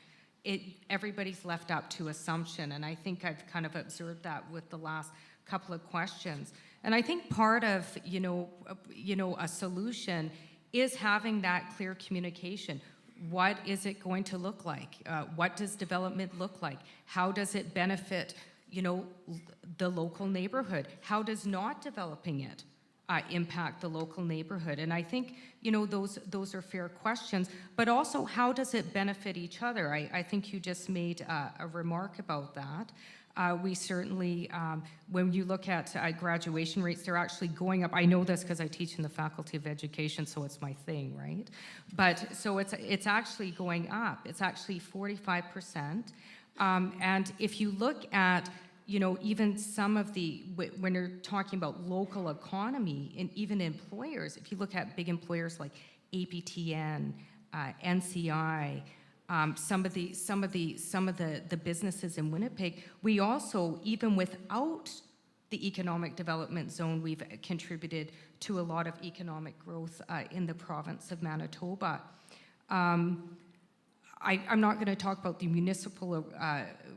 B: everybody's left up to assumption, and I think I've kind of observed that with the last couple of questions. And I think part of, a solution is having that clear communication. What is it going to look like? What does development look like? How does it benefit, the local neighborhood? How does not developing it impact the local neighborhood? And I think, those are fair questions, but also how does it benefit each other? I think you just made a remark about that. We certainly, when you look at graduation rates, they're actually going up. I know this because I teach in the Faculty of Education, so it's my thing, right? But so it's actually going up. It's actually 45%. And if you look at, even some of when you're talking about local economy and even employers, if you look at big employers like APTN, NCI, some of the businesses in Winnipeg, we also, even without the economic development zone, we've contributed to a lot of economic growth in the province of Manitoba. I'm not going to talk about the municipal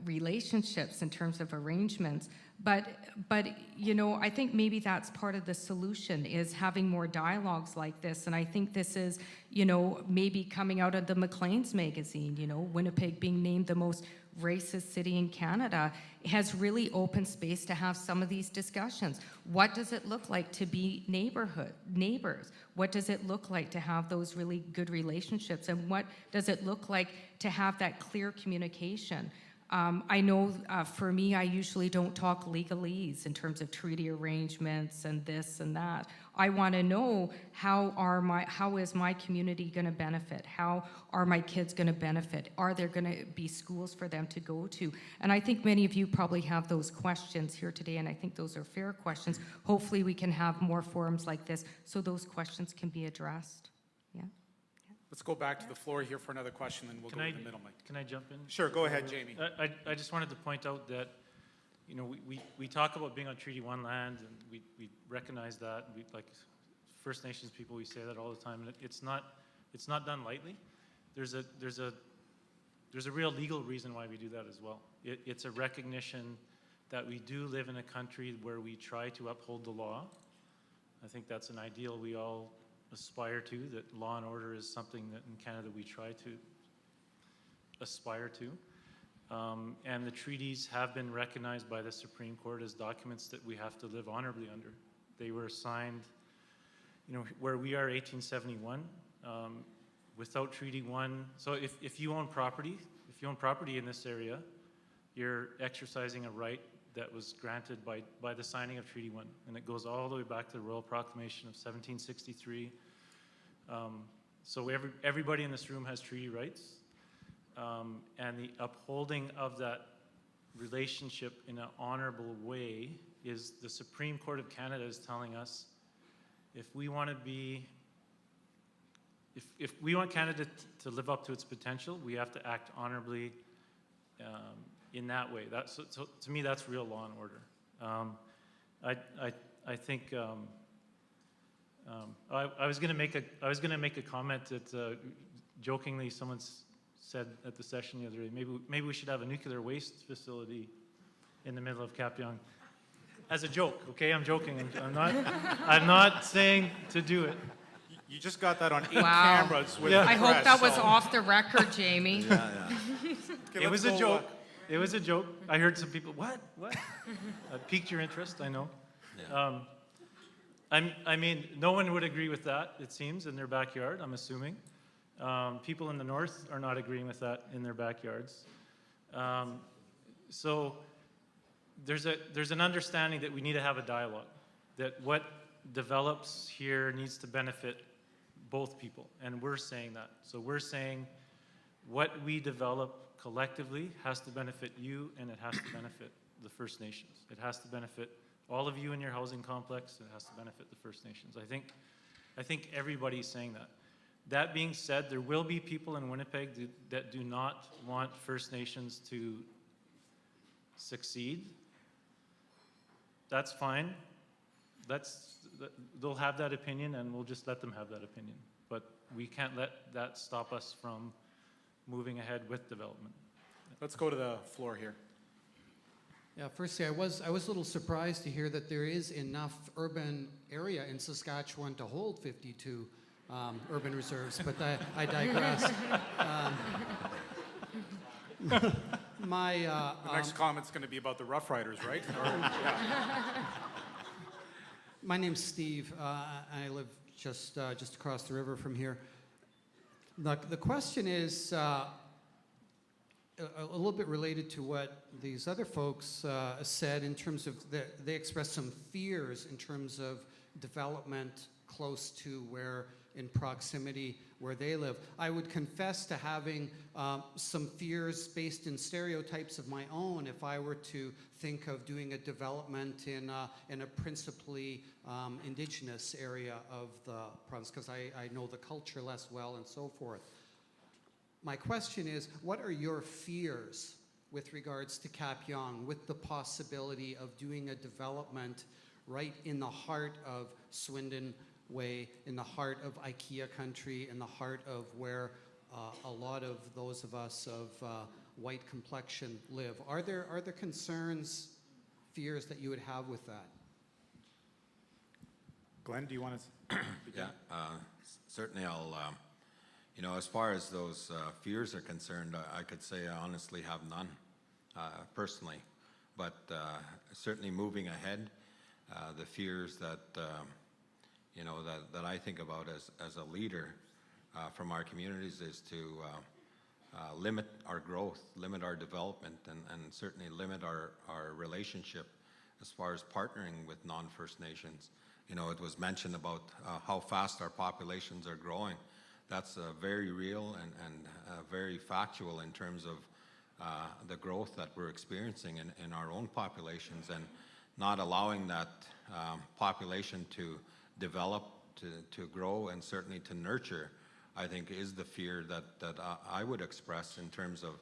B: relationships in terms of arrangements, but I think maybe that's part of the solution is having more dialogues like this. And I think this is, maybe coming out of the Maclean's magazine, Winnipeg being named the most racist city in Canada has really opened space to have some of these discussions. What does it look like to be neighbors? What does it look like to have those really good relationships? And what does it look like to have that clear communication? I know for me, I usually don't talk legalese in terms of treaty arrangements and this and that. I want to know how is my community going to benefit? How are my kids going to benefit? Are there going to be schools for them to go to? And I think many of you probably have those questions here today, and I think those are fair questions. Hopefully we can have more forums like this so those questions can be addressed. Yeah.
A: Let's go back to the floor here for another question, then we'll go to the middle mic.
D: Can I jump in?
A: Sure, go ahead, Jamie.
D: I just wanted to point out that, we talk about being on Treaty 1 land, and we recognize that. We, like First Nations people, we say that all the time, and it's not done lightly. There's a real legal reason why we do that as well. It's a recognition that we do live in a country where we try to uphold the law. I think that's an ideal we all aspire to, that law and order is something that in Canada we try to aspire to. And the treaties have been recognized by the Supreme Court as documents that we have to live honorably under. They were signed, where we are 1871, without Treaty 1. So if you own property in this area, you're exercising a right that was granted by the signing of Treaty 1. And it goes all the way back to the Royal Proclamation of 1763. So everybody in this room has treaty rights. And the upholding of that relationship in an honorable way is the Supreme Court of Canada is telling us if we want Canada to live up to its potential, we have to act honorably in that way. So to me, that's real law and order. I think I was going to make a comment that jokingly said at the session the other day. Maybe we should have a nuclear waste facility in the middle of Kapiong. As a joke, okay? I'm joking. I'm not saying to do it.
A: You just got that on 8
B: Wow.
A: cameras with
D: Yeah.
A: the
B: I hope
A: press,
B: that was
A: so-
B: off the record, Jamie.
A: Okay,
D: It
A: let's
D: was a
A: go,
D: joke. It was a joke. I heard some people, what? Piqued your interest, I know.
C: Yeah.
D: I mean, no one would agree with that, it seems, in their backyard, I'm assuming. People in the north are not agreeing with that in their backyards. So there's an understanding that we need to have a dialogue, that what develops here needs to benefit both people, and we're saying that. So we're saying what we develop collectively has to benefit you, and it has to benefit the First Nations. It has to benefit all of you in your housing complex. It has to benefit the First Nations. I think everybody's saying that. That being said, there will be people in Winnipeg that do not want First Nations to succeed. That's fine. They'll have that opinion, and we'll just let them have that opinion. But we can't let that stop us from moving ahead with development.
A: Let's go to the floor here.
I: Yeah, firstly, I was a little surprised to hear that there is enough urban area in Saskatchewan to hold 52 urban reserves, but I digress.
A: The next comment's going to be about the Rough Riders, right?
I: My name's Steve. I live just across the river from here. The question is a little bit related to what these other folks said in terms of they expressed some fears in terms of development close to where, in proximity where they live. I would confess to having some fears based in stereotypes of my own if I were to think of doing a development in a principally indigenous area of the province, because I know the culture less well and so forth. My question is, what are your fears with regards to Kapiong, with the possibility of doing a development right in the heart of Swindon Way, in the heart of IKEA country, in the heart of where a lot of those of us of white complexion live? Are there concerns, fears that you would have with that?
A: Glenn, do you want to?
C: Yeah, certainly I'll, as far as those fears are concerned, I could say I honestly have none, personally. But certainly moving ahead, the fears that, that I think about as a leader from our communities is to limit our growth, limit our development, and certainly limit our relationship as far as partnering with non-First Nations. It was mentioned about how fast our populations are growing. That's very real and very factual in terms of the growth that we're experiencing in our own populations, and not allowing that population to develop, to grow, and certainly to nurture, I think is the fear that I would express in terms of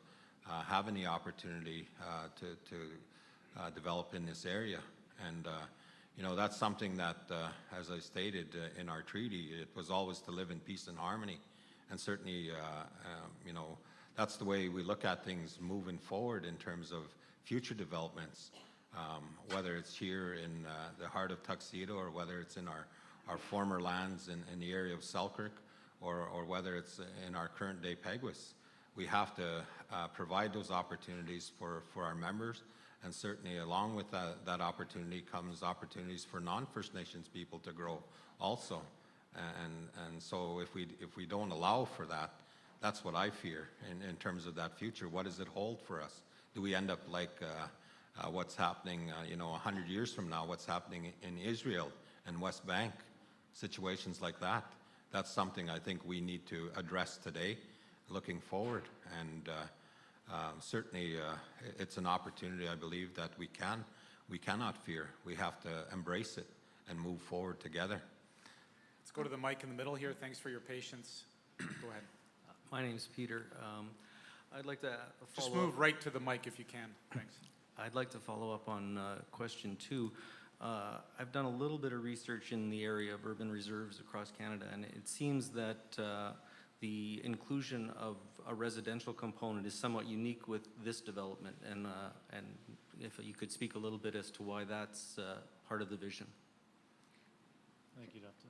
C: having the opportunity to develop in this area. And that's something that, as I stated in our treaty, it was always to live in peace and harmony. And certainly, that's the way we look at things moving forward in terms of future developments, whether it's here in the heart of Tuxedo, or whether it's in our former lands in the area of Selkirk, or whether it's in our current day Peguis. We have to provide those opportunities for our members. And certainly along with that opportunity comes opportunities for non-First Nations people to grow also. And so if we don't allow for that, that's what I fear in terms of that future. What does it hold for us? Do we end up like what's happening 100 years from now, what's happening in Israel and West Bank, situations like that? That's something I think we need to address today, looking forward. And certainly, it's an opportunity, I believe, that we cannot fear. We have to embrace it and move forward together.
A: Let's go to the mic in the middle here. Thanks for your patience. Go ahead.
J: My name's Peter. I'd like to
A: Just
J: follow
A: move right to the mic if you can. Thanks.
J: I'd like to follow up on question 2. I've done a little bit of research in the area of urban reserves across Canada, and it seems that the inclusion of a residential component is somewhat unique with this development, and if you could speak a little bit as to why that's part of the vision.
D: I think you'd have to.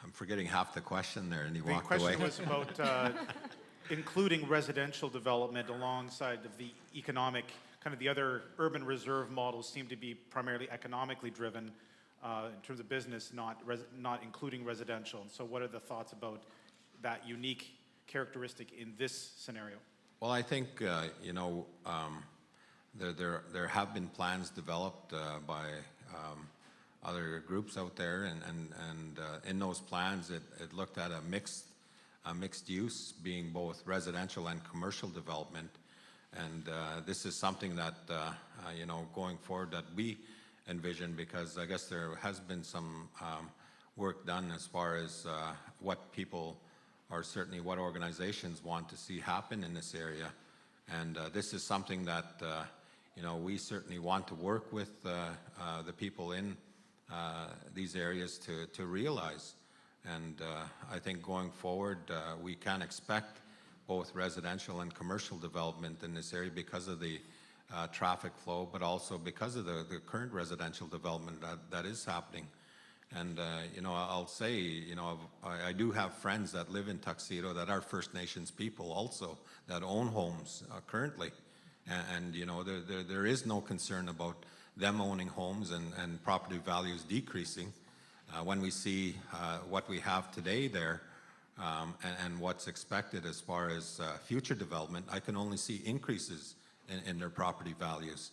C: I'm forgetting half the question there, and he
A: The
C: walked away.
A: question was about including residential development alongside of the economic, kind of the other urban reserve models seem to be primarily economically driven in terms of business, not including residential. And so what are the thoughts about that unique characteristic in this scenario?
C: Well, I think, you know, there have been plans developed by other groups out there, and in those plans, it looked at a mixed use, being both residential and commercial development. And this is something that, you know, going forward that we envision, because I guess there has been some work done as far as what people, or certainly what organizations want to see happen in this area. And this is something that, you know, we certainly want to work with the people in these areas to realize. And I think going forward, we can expect both residential and commercial development in this area because of the traffic flow, but also because of the current residential development that is happening. And, you know, I'll say, you know, I do have friends that live in Tuxedo that are First Nations people also, that own homes currently. And, you know, there is no concern about them owning homes and property values decreasing. When we see what we have today there and what's expected as far as future development, I can only see increases in their property values.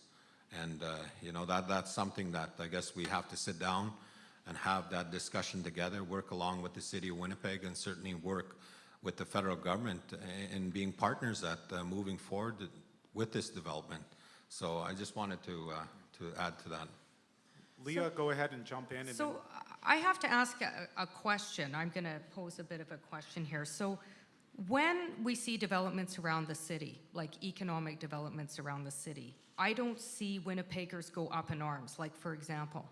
C: And, you know, that's something that I guess we have to sit down and have that discussion together, work along with the City of Winnipeg, and certainly work with the federal government in being partners at moving forward with this development. So I just wanted to add to that.
A: Leah, go ahead and jump in. And
B: So I have to ask a question. I'm going to pose a bit of a question here. So when we see developments around the city, like economic developments around the city, I don't see Winnipeggers go up in arms. Like, for example,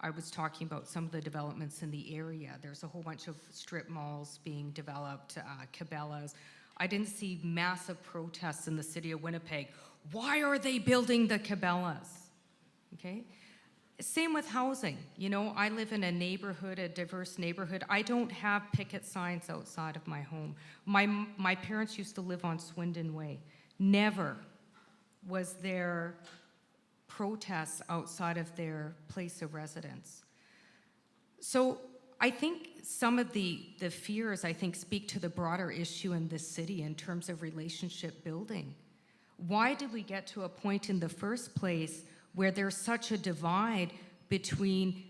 B: I was talking about some of the developments in the area. There's a whole bunch of strip malls being developed, Cabela's. I didn't see massive protests in the city of Winnipeg. Why are they building the Cabela's? Okay? Same with housing. You know, I live in a neighborhood, a diverse neighborhood. I don't have picket signs outside of my home. My parents used to live on Swindon Way. Never was there protests outside of their place of residence. So I think some of the fears, I think, speak to the broader issue in this city in terms of relationship building. Why did we get to a point in the first place where there's such a divide between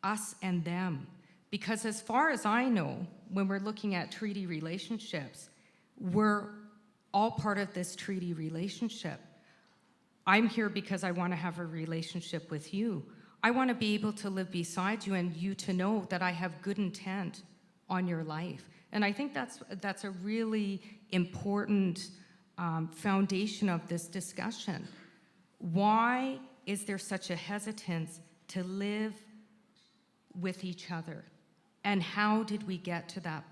B: us and them? Because as far as I know, when we're looking at treaty relationships, we're all part of this treaty relationship. I'm here because I want to have a relationship with you. I want to be able to live beside you and you to know that I have good intent on your life. And I think that's a really important foundation of this discussion. Why is there such a hesitance to live with each other? And how did we get to that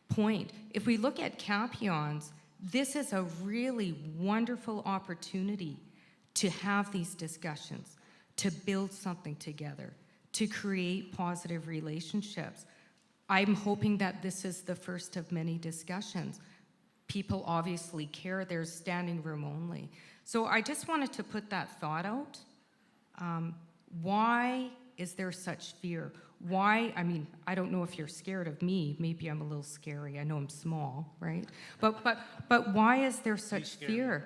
B: point? If we look at Capions, this is a really wonderful opportunity to have these discussions, to build something together, to create positive relationships. I'm hoping that this is the first of many discussions. People obviously care, there's standing room only. So I just wanted to put that thought out. Why is there such fear? Why, I mean, I don't know if you're scared of me, maybe I'm a little scary, I know I'm small, right? But why is there such fear?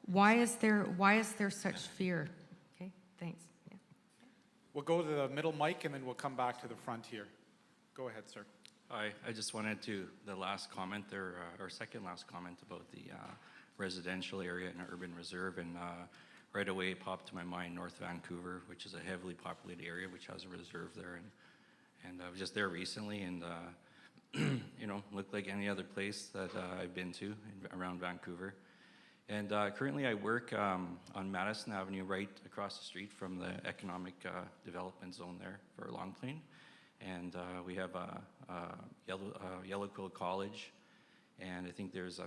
B: Why is there such fear? Okay, thanks. Yeah.
A: we'll go to the middle mic and then we'll come back to the front here. Go ahead, sir.
K: Hi, I just wanted to, the last comment there, or second last comment about the residential area and urban reserve, and right away it popped to my mind North Vancouver, which is a heavily populated area which has a reserve there, and I was just there recently, and you know, looked like any other place that I've been to around Vancouver. And currently I work on Madison Avenue, right across the street from the economic development zone there for Long Plain. And we have a Yellow Quill College, and I think there's a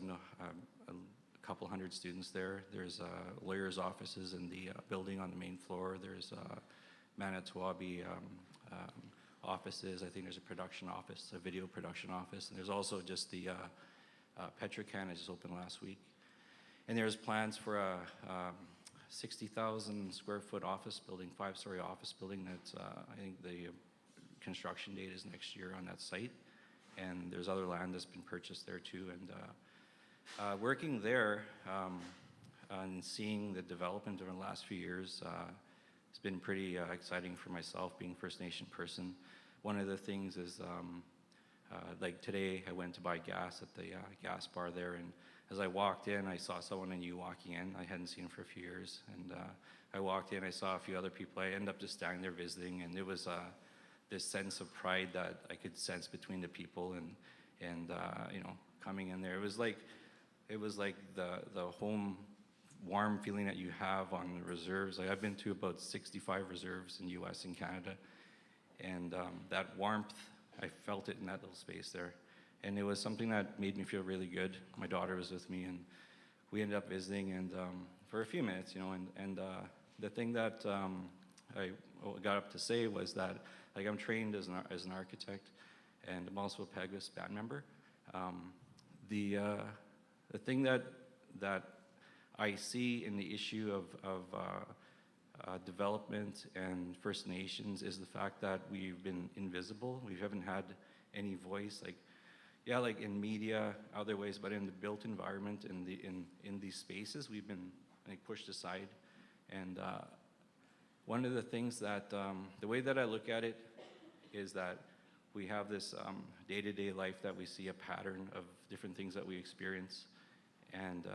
K: couple hundred students there. There's lawyers' offices in the building on the main floor. There's Manitowoc offices. I think there's a production office, a video production office. And there's also just the Petrocan that just opened last week. And there's plans for a 60,000 square foot office building, 5-story office building that's, I think the construction date is next year on that site. And there's other land that's been purchased there too. And working there and seeing the development over the last few years, it's been pretty exciting for myself, being a First Nation person. One of the things is, like today, I went to buy gas at the gas bar there, and as I walked in, I saw someone I knew walking in. I hadn't seen him for a few years, and I walked in, I saw a few other people. I ended up just standing there visiting, and it was this sense of pride that I could sense between the people, and you know, coming in there. It was like the home warm feeling that you have on the reserves. Like I've been to about 65 reserves in U.S. and Canada, and that warmth, I felt it in that little space there. And it was something that made me feel really good. My daughter was with me, and we ended up visiting, and for a few minutes, you know, and the thing that I got up to say was that, like, I'm trained as an architect, and I'm also a Pegasus band member. The thing that I see in the issue of development and First Nations is the fact that we've been invisible. We haven't had any voice. Like, yeah, like in media, other ways, but in the built environment, in these spaces, we've been like pushed aside. And one of the things that the way that I look at it is that we have this day-to-day life that we see a pattern of different things that we experience, and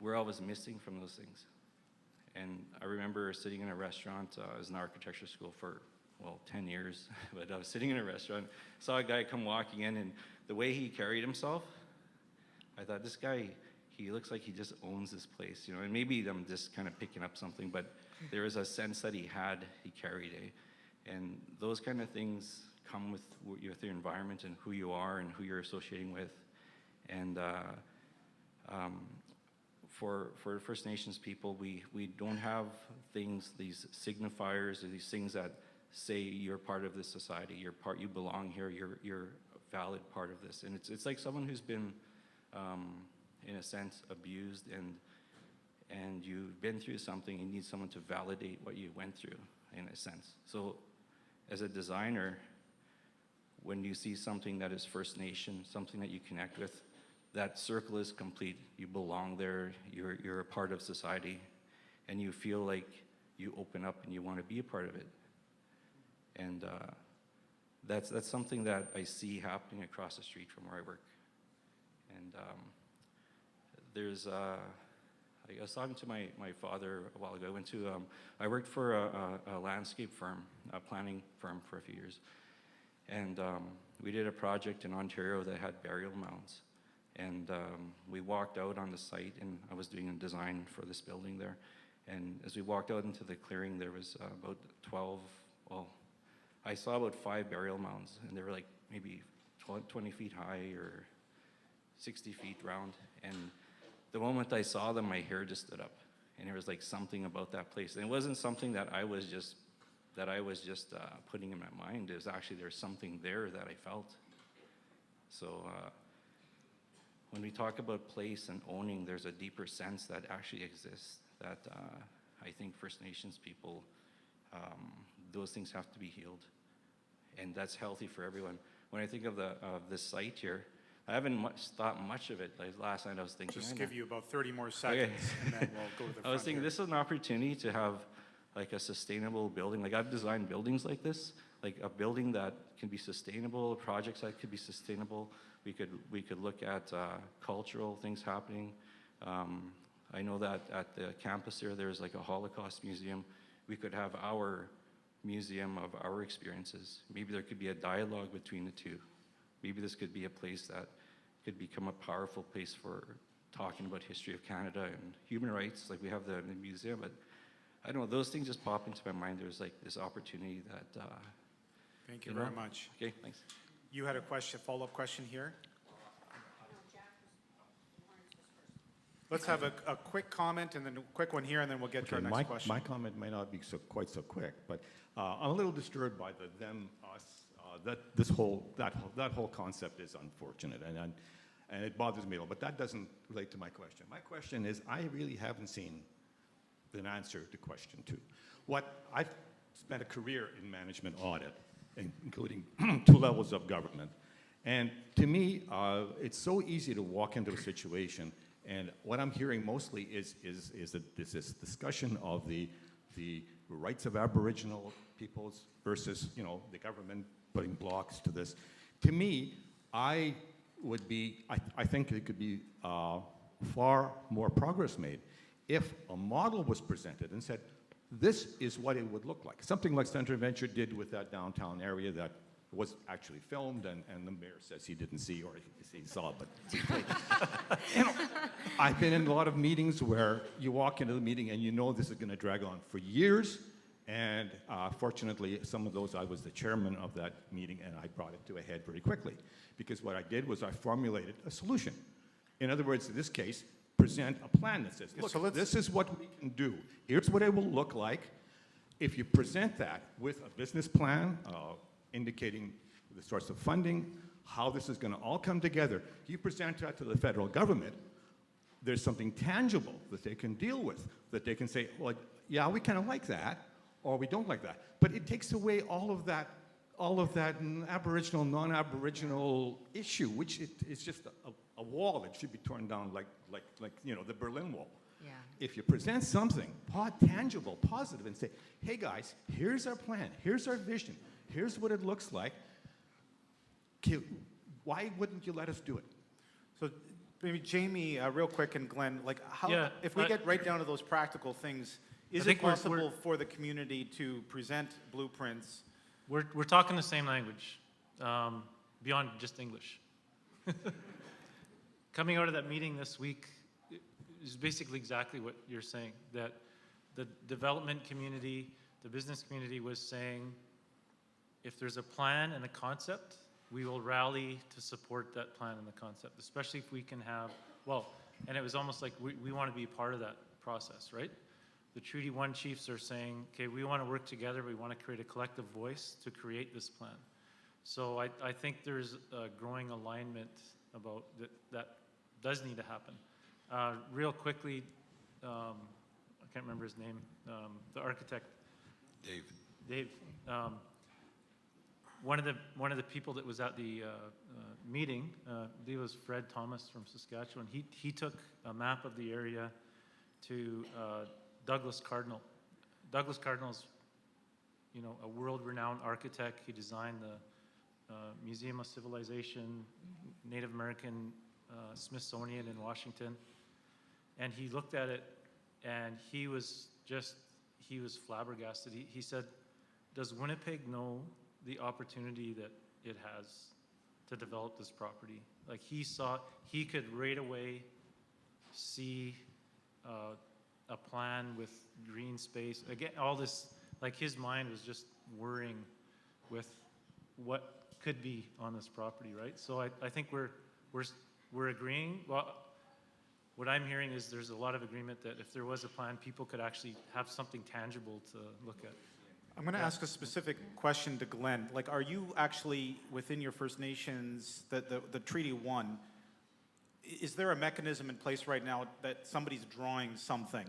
K: we're always missing from those things. And I remember sitting in a restaurant as an architecture school for, well, 10 years, but I was sitting in a restaurant, saw a guy come walking in, and the way he carried himself, I thought, this guy, he looks like he just owns this place, you know, and maybe I'm just kind of picking up something, but there was a sense that he carried and those kind of things come with your environment and who you are and who you're associating with. And for First Nations people, we don't have things, these signifiers or these things that say you're part of this society, you belong here, you're a valid part of this. And it's like someone who's been, in a sense, abused, and you've been through something, you need someone to validate what you went through, in a sense. So as a designer, when you see something that is First Nation, something that you connect with, that circle is complete. You belong there, you're a part of society, and you feel like you open up and you want to be a part of it. And that's something that I see happening across the street from where I work. And there's, I was talking to my father a while ago. I worked for a landscape firm, a planning firm for a few years. And we did a project in Ontario that had burial mounds. And we walked out on the site, and I was doing a design for this building there. And as we walked out into the clearing, there was about 12, well, I saw about 5 burial mounds, and they were like maybe 20 feet high or 60 feet round. And the moment I saw them, my hair just stood up. And there was like something about that place. And it wasn't something that I was just putting in my mind. It was actually, there's something there that I felt. So when we talk about place and owning, there's a deeper sense that actually exists that I think First Nations people, those things have to be healed. And that's healthy for everyone. When I think of this site here, I haven't thought much of it. Like last night I was thinking.
A: Just give you about 30 more seconds, and then we'll go to the front.
K: I was thinking
A: here.
K: this is an opportunity to have like a sustainable building. Like I've designed buildings like this, like a building that can be sustainable, projects that could be sustainable. We could look at cultural things happening. I know that at the campus here, there's like a Holocaust museum. We could have our museum of our experiences. Maybe there could be a dialogue between the two. Maybe this could be a place that could become a powerful place for talking about history of Canada and human rights, like we have the museum, but I don't know, those things just pop into my mind. There's like this opportunity that,
A: Thank you
K: you
A: very
K: know?
A: much.
K: Okay, thanks.
A: You had a question, follow-up question here? Let's have a quick comment and then a quick one here, and then we'll get to our
L: Okay,
A: next question.
L: my comment may not be quite so quick, but I'm a little disturbed by the them, us, that whole concept is unfortunate, and it bothers me a little, but that doesn't relate to my question. My question is, I really haven't seen an answer to question 2. I've spent a career in management audit, including 2 levels of government, and to me, it's so easy to walk into a situation. And what I'm hearing mostly is this discussion of the rights of Aboriginal peoples versus, the government putting blocks to this. To me, I think it could be far more progress made if a model was presented and said, this is what it would look like. Something like Centre Venture did with that downtown area that was actually filmed, and the mayor says he didn't see, or he saw, but I've been in a lot of meetings where you walk into the meeting and you know this is going to drag on for years, and fortunately, some of those I was the chairman of that meeting, and I brought it to a head very quickly, because what I did was I formulated a solution. In other words, in this case, present a plan that says, look, this is what we can do. Here's what it will look like. If you present that with a business plan, indicating the source of funding, how this is going to all come together. You present that to the federal government, there's something tangible that they can deal with, that they can say, well, yeah, we kind of like that, or we don't like that. But it takes away all of that Aboriginal, non-Aboriginal issue, which is just a wall that should be torn down like the Berlin Wall.
B: Yeah.
L: If you present something tangible, positive, and say, hey guys, here's our plan, here's our vision, here's what it looks like, why wouldn't you let us do it?
A: So maybe Jamie, real quick, and Glenn, if we get right down to those practical things, is it possible for the community to present blueprints?
D: We're talking the same language, beyond just English. Coming out of that meeting this week is basically exactly what you're saying, that the development community, the business community was saying, if there's a plan and a concept, we will rally to support that plan and the concept, especially if we can have, and it was almost like we want to be part of that process, right? The Treaty 1 chiefs are saying, okay, we want to work together, we want to create a collective voice to create this plan. So I think there's a growing alignment about that does need to happen. Real quickly, I can't remember his name, the architect. Dave. One of the people that was at the meeting, I believe it was Fred Thomas from Saskatchewan, he took a map of the area to Douglas Cardinal. Douglas Cardinal's, a world-renowned architect. He designed the Museum of Civilization, Native American Smithsonian in Washington. And he looked at it, and he was flabbergasted. He said, does Winnipeg know the opportunity that it has to develop this property? Like he could right away see a plan with green space. Again, all this, like his mind was just worrying with what could be on this property, right? So I think we're agreeing. Well, what I'm hearing is there's a lot of agreement that if there was a plan, people could actually have something tangible to look at.
A: I'm going to ask a specific question to Glenn. Are you actually, within your First Nations, the Treaty 1, is there a mechanism in place right now that somebody's drawing something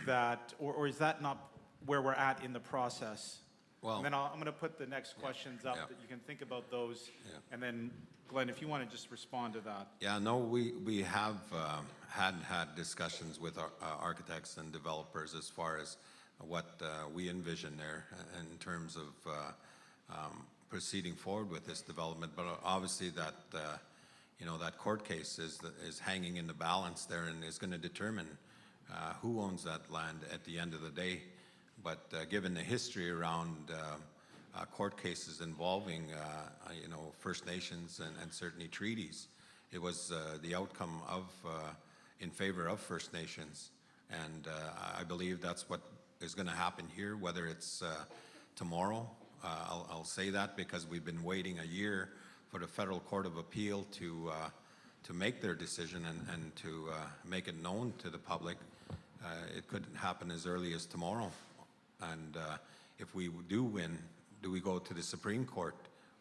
A: that, or is that not where we're at in the process?
C: Well,
A: and then I'm going to put the next questions up that you can think about those.
C: Yeah.
A: And then, Glenn, if you want to just respond to that.
C: Yeah, no, we have had discussions with our architects and developers as far as what we envision there in terms of proceeding forward with this development. But obviously that that court case is hanging in the balance there and is going to determine who owns that land at the end of the day. But given the history around court cases involving First Nations and certainly treaties, it was the outcome of in favor of First Nations. And I believe that's what is going to happen here, whether it's tomorrow. I'll say that because we've been waiting a year for the Federal Court of Appeal to make their decision and to make it known to the public. It could happen as early as tomorrow. And if we do win, do we go to the Supreme Court,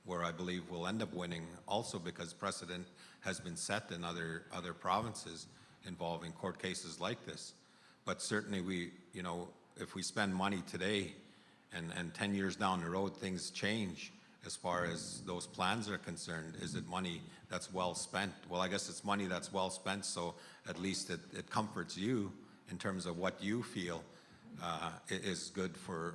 C: where I believe we'll end up winning also because precedent has been set in other provinces involving court cases like this. But certainly we, you know, if we spend money today and 10 years down the road things change as far as those plans are concerned, is it money that's well spent? Well, I guess it's money that's well spent, so at least it comforts you in terms of what you feel is good for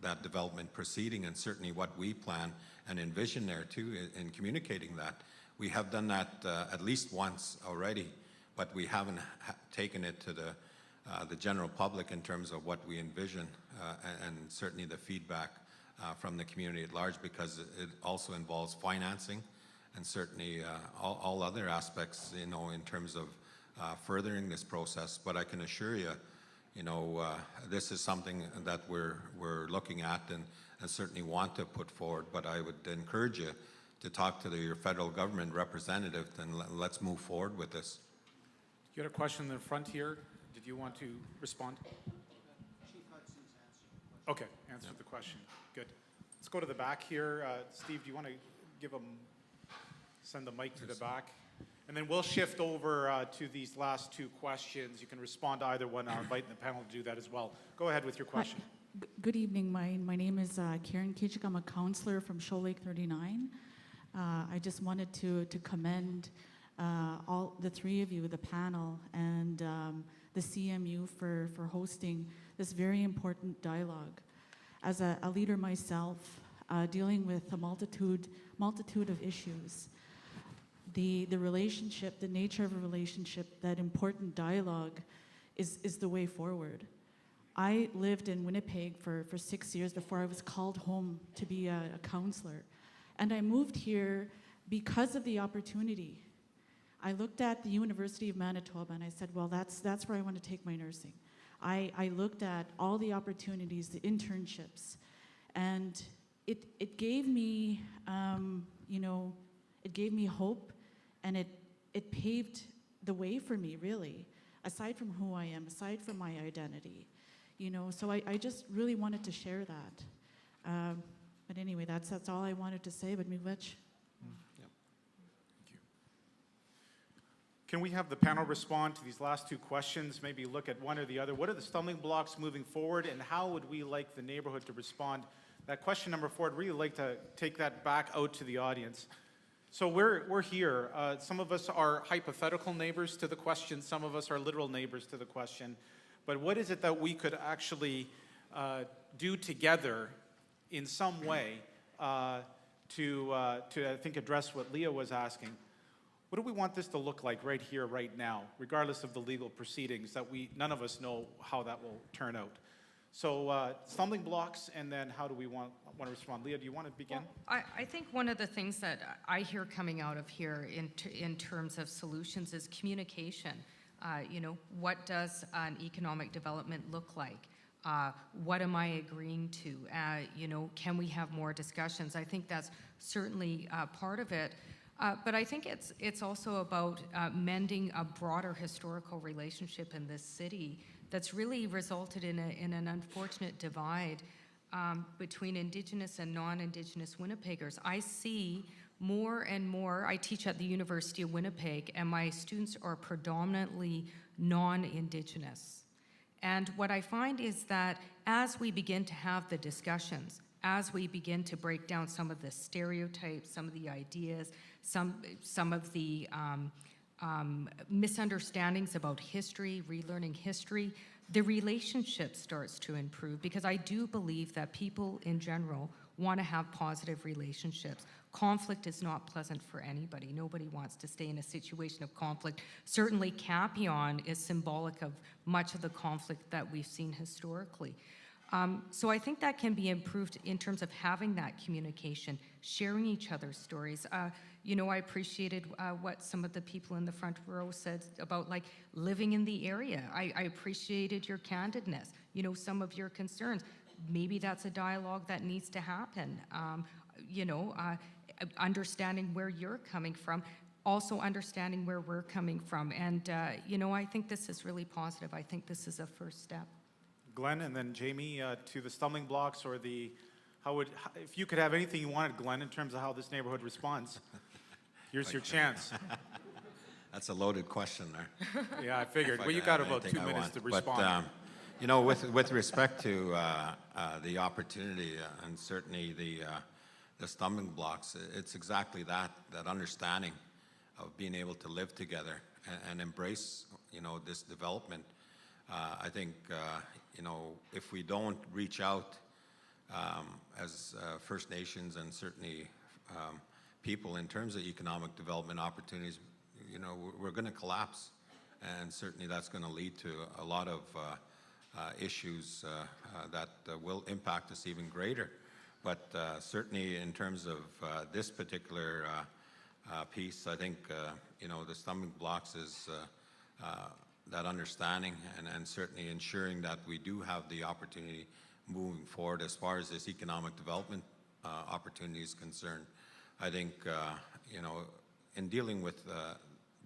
C: that development proceeding, and certainly what we plan and envision there too in communicating that. We have done that at least once already, but we haven't taken it to the general public in terms of what we envision and certainly the feedback from the community at large, because it also involves financing and certainly all other aspects, you know, in terms of furthering this process. But I can assure you, you know, this is something that we're looking at and certainly want to put forward. But I would encourage you to talk to your federal government representative and let's move forward with this.
A: You had a question in the front here. Did you want to respond?
I: Chief Hudson's answered.
A: Okay, answer the question. Good. Let's go to the back here. Steve, do you want to send the mic to the back? And then we'll shift over to these last two questions. You can respond to either one. I'll invite the panel to do that as well. Go ahead with your question.
M: Good evening. My name is Karen Kijik. I'm a counselor from Shoal Lake 39. I just wanted to commend all the three of you, the panel, and the CMU for hosting this very important dialogue. As a leader myself, dealing with a multitude of issues, the relationship, the nature of a relationship, that important dialogue is the way forward. I lived in Winnipeg for 6 years before I was called home to be a counselor. And I moved here because of the opportunity. I looked at the University of Manitoba and I said, well, that's where I want to take my nursing. I looked at all the opportunities, the internships, and it gave me, you know, it gave me hope, and it paved the way for me, really, aside from who I am, aside from my identity, you know. So I just really wanted to share that. But anyway, that's all I wanted to say. But Miigwech.
A: Can we have the panel respond to these last two questions, maybe look at one or the other? What are the stumbling blocks moving forward, and how would we like the neighborhood to respond? That question number 4, I'd really like to take that back out to the audience. So we're here. Some of us are hypothetical neighbors to the question. Some of us are literal neighbors to the question. But what is it that we could actually do together in some way to I think, address what Leah was asking? What do we want this to look like right here, right now, regardless of the legal proceedings that none of us know how that will turn out? So stumbling blocks, and then how do we want to respond? Leah, do you want to begin?
B: Well, I think one of the things that I hear coming out of here in terms of solutions is communication. You know, what does an economic development look like? What am I agreeing to? You know, can we have more discussions? I think that's certainly part of it. But I think it's also about mending a broader historical relationship in this city that's really resulted in an unfortunate divide between Indigenous and non-Indigenous Winnipeggers. I see more and more. I teach at the University of Winnipeg, and my students are predominantly non-Indigenous. And what I find is that as we begin to have the discussions, as we begin to break down some of the stereotypes, some of the ideas, some of the misunderstandings about history, relearning history, the relationship starts to improve, because I do believe that people in general want to have positive relationships. Conflict is not pleasant for anybody. Nobody wants to stay in a situation of conflict. Certainly Capion is symbolic of much of the conflict that we've seen historically. So I think that can be improved in terms of having that communication, sharing each other's stories. You know, I appreciated what some of the people in the front row said about like living in the area. I appreciated your candidness, you know, some of your concerns. Maybe that's a dialogue that needs to happen. You know, understanding where you're coming from, also understanding where we're coming from. And, you know, I think this is really positive. I think this is a first step.
A: Glenn, and then Jamie, to the stumbling blocks or the, if you could have anything you wanted, Glenn, in terms of how this neighborhood responds, here's your chance.
C: That's a loaded question there.
A: Yeah, I figured.
C: If I
A: Well, you
C: could
A: got
C: have
A: about
C: anything
A: 2
C: I
A: minutes to
C: want. But,
A: respond.
C: you know, with respect to the opportunity and certainly the stumbling blocks, it's exactly that understanding of being able to live together and embrace, you know, this development. I think, you know, if we don't reach out as First Nations and certainly people in terms of economic development opportunities, you know, we're going to collapse. And certainly that's going to lead to a lot of issues that will impact us even greater. But certainly in terms of this particular piece, I think, you know, the stumbling blocks is that understanding and certainly ensuring that we do have the opportunity moving forward as far as this economic development opportunity is concerned. I think, you know, in dealing with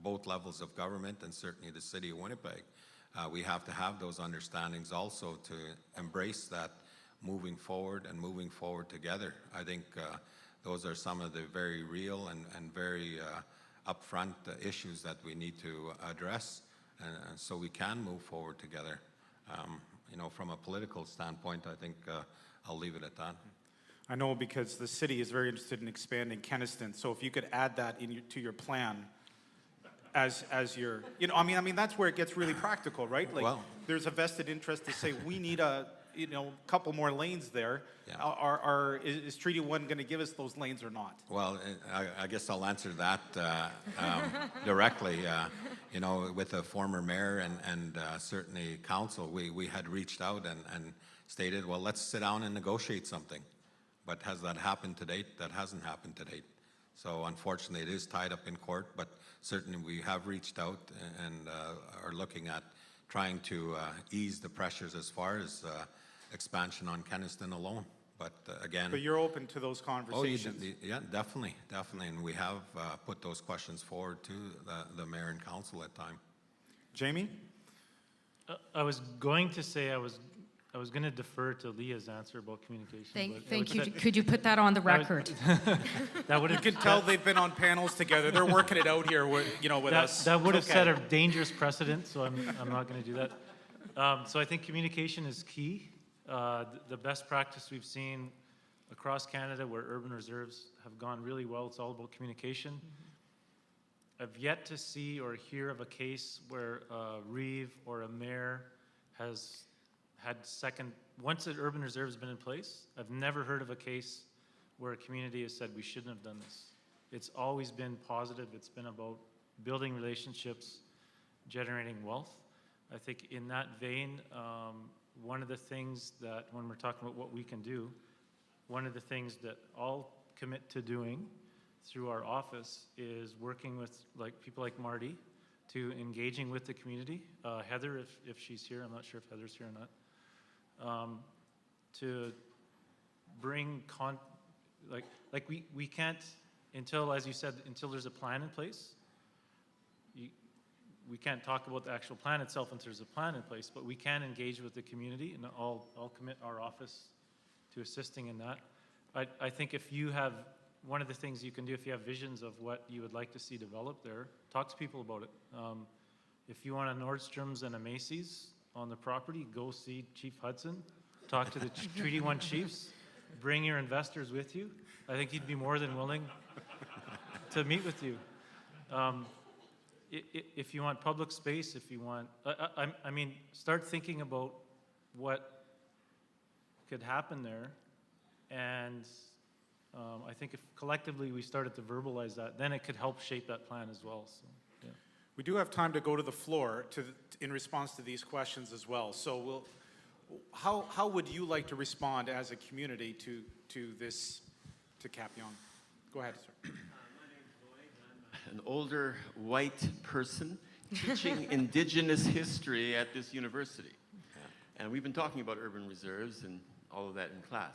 C: both levels of government and certainly the City of Winnipeg, we have to have those understandings also to embrace that moving forward and moving forward together. I think those are some of the very real and very upfront issues that we need to address, and so we can move forward together. You know, from a political standpoint, I think I'll leave it at that.
A: I know, because the city is very interested in expanding Kenniston, so if you could add that to your plan as your, you know, I mean that's where it gets really practical, right? Like,
C: Well,
A: there's a vested interest to say we need a, you know, couple more lanes there.
C: Yeah.
A: Is Treaty 1 going to give us those lanes or not?
C: Well, I guess I'll answer that directly. You know, with the former mayor and certainly council, we had reached out and stated, well, let's sit down and negotiate something. But has that happened to date? That hasn't happened to date. So unfortunately, it is tied up in court, but certainly we have reached out and are looking at trying to ease the pressures as far as expansion on Kenniston alone. But again...
A: But you're open to those conversations?
C: Yeah, definitely, and we have put those questions forward to the mayor and council at time.
A: Jamie?
D: I was going to say I was going to defer to Leah's answer about communication.
B: Thank you. Could you put that on the record?
D: That would
A: You
D: have
A: can tell they've been on panels together. They're working it out here, you know, with us.
D: That would have
A: Okay.
D: set a dangerous precedent, so I'm not going to do that. So I think communication is key. The best practice we've seen across Canada where urban reserves have gone really well, it's all about communication. I've yet to see or hear of a case where a reeve or a mayor has had once an urban reserve has been in place, I've never heard of a case where a community has said we shouldn't have done this. It's always been positive. It's been about building relationships, generating wealth. I think in that vein, one of the things that when we're talking about what we can do, one of the things that I'll commit to doing through our office is working with people like Marty to engaging with the community. Heather, if she's here, I'm not sure if Heather's here or not. To bring we can't, until, as you said, until there's a plan in place, we can't talk about the actual plan itself until there's a plan in place, but we can engage with the community, and I'll commit our office to assisting in that. I think if you have, one of the things you can do if you have visions of what you would like to see developed there, talk to people about it. If you want a Nordstrom's and a Macy's on the property, go see Chief Hudson, talk to the Treaty 1 chiefs, bring your investors with you. I think he'd be more than willing to meet with you. If you want public space, if you want, I mean, start thinking about what could happen there. And I think if collectively we started to verbalize that, then it could help shape that plan as well. So, yeah.
A: We do have time to go to the floor in response to these questions as well. So how would you like to respond as a community to Capion? Go ahead, sir.
N: My name's Bo an older white person teaching indigenous history at this university. And we've been talking about urban reserves and all of that in class.